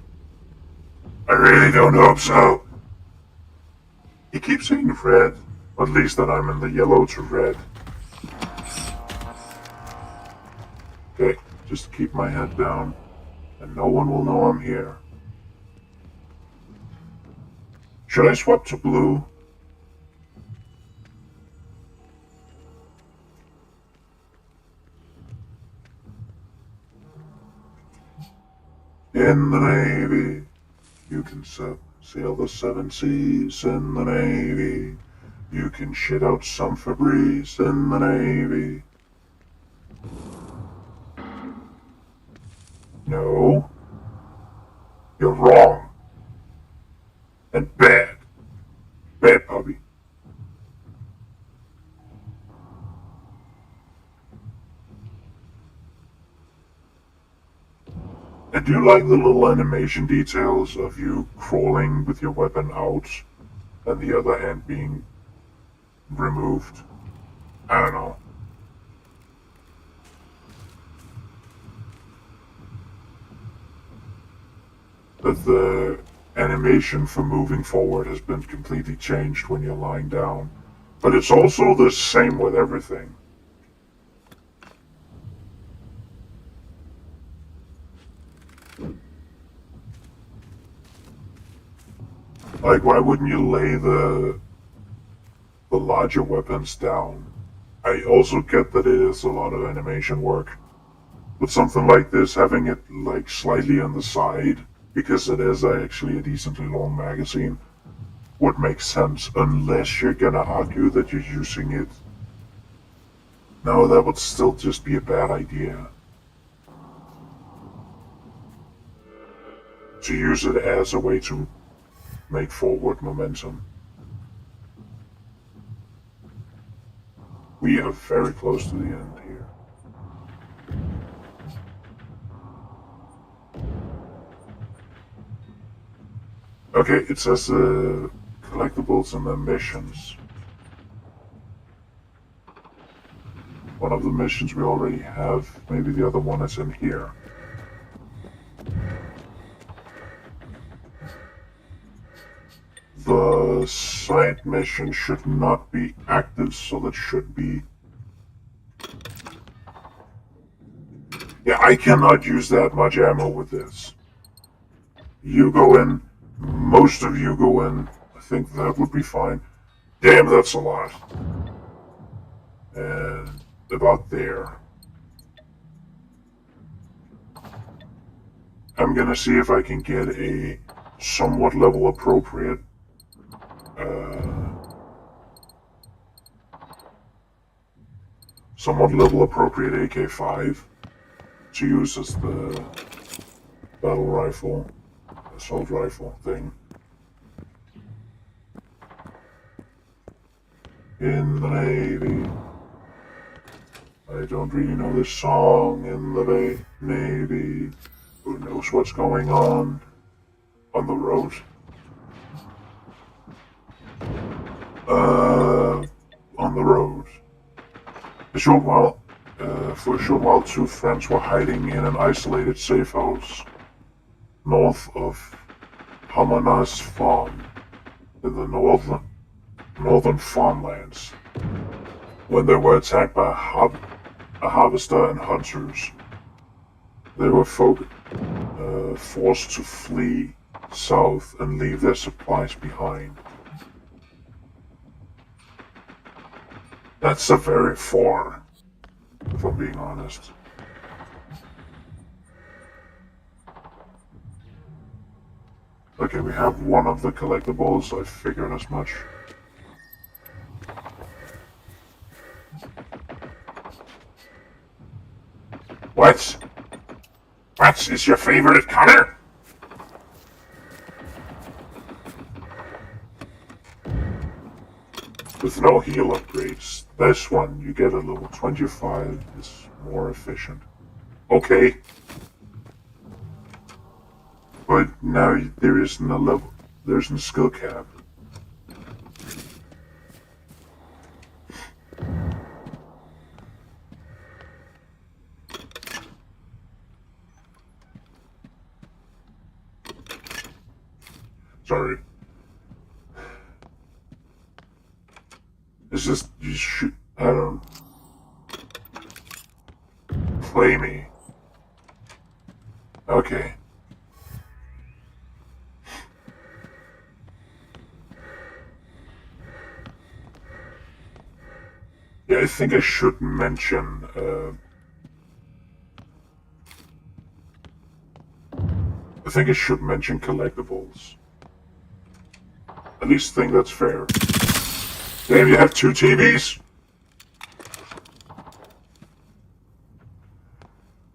I really don't hope so. He keeps saying red. At least that I'm in the yellow to red. Okay, just keep my head down, and no one will know I'm here. Should I swap to blue? In the Navy, you can sail the 7 seas. In the Navy, you can shit out some Febreze. In the Navy. No. You're wrong. And bad. Bad puppy. I do like the little animation details of you crawling with your weapon out and the other hand being removed. I don't know. But the animation for moving forward has been completely changed when you're lying down. But it's also the same with everything. Like, why wouldn't you lay the larger weapons down? I also get that it is a lot of animation work. But something like this, having it like slightly on the side, because it is actually a decently long magazine, would make sense unless you're gonna argue that you're using it. No, that would still just be a bad idea. To use it as a way to make forward momentum. We are very close to the end here. Okay, it says collectibles and then missions. One of the missions we already have, maybe the other one is in here. The side mission should not be active, so that should be... Yeah, I cannot use that much ammo with this. You go in, most of you go in, I think that would be fine. Damn, that's a lot. And about there. I'm gonna see if I can get a somewhat level appropriate AK-5 to use as the battle rifle, assault rifle thing. in the Navy. I don't really know this song in the Navy. Who knows what's going on the road? On the road. For a short while, two friends were hiding in an isolated safe house north of Hamanas Farm in the northern farmlands when they were attacked by a harvester and hunters. They were forced to flee south and leave their supplies behind. That's a very far, if I'm being honest. Okay, we have one of the collectibles. I figured as much. What? What is your favorite color? With no heal upgrades, this one you get a level 25 is more efficient. Okay. But now there isn't a level, there's no skill cap. Sorry. It's just, you should, I don't, play me. Okay. Yeah, I think I should mention, collectibles. At least think that's fair. Damn, you have two TVs?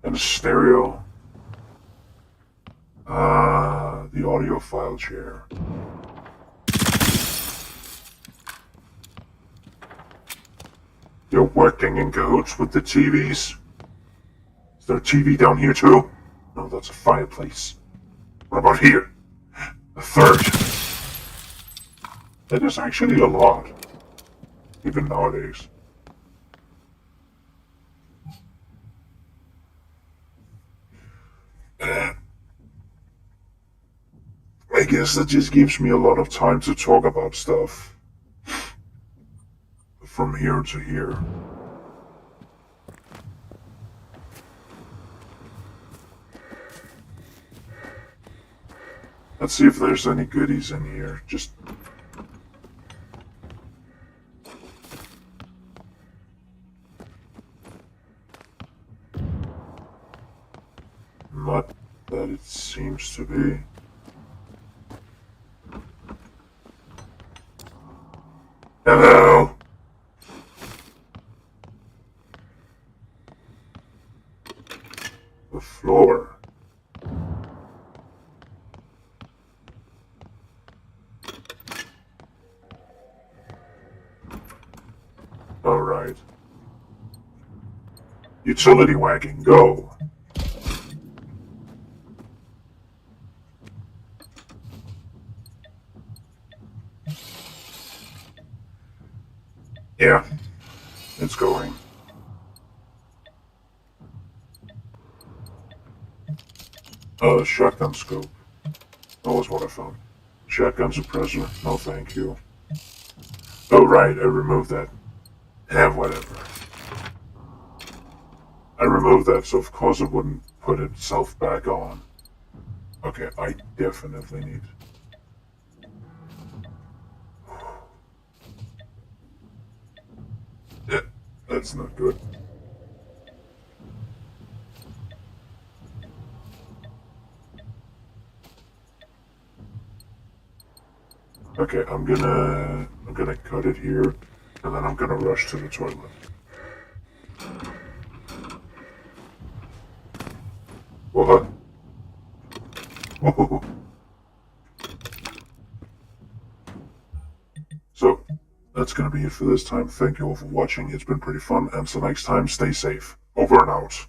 And a stereo. The audiophile chair. You're working in cahoots with the TVs? Is there a TV down here too? No, that's a fireplace. What about here? A third. That is actually a lot. Even nowadays. I guess that just gives me a lot of time to talk about stuff. From here to here. Let's see if there's any goodies in here. Just... not that it seems to be. Hello? The floor. Alright. Utility wagon, go. Yeah, it's going. Shotgun scope. That was what I found. Shotgun suppressor. No, thank you. Oh, right, I removed that. Yeah, whatever. I removed that, so of course it wouldn't put itself back on. Okay, I definitely need... Yeah, that's not good. Okay, I'm gonna cut it here, and then I'm gonna rush to the toilet. What? Whoa. So, That's gonna be it for this time. Thank you all for watching. It's been pretty fun. Until next time, stay safe. Over and out.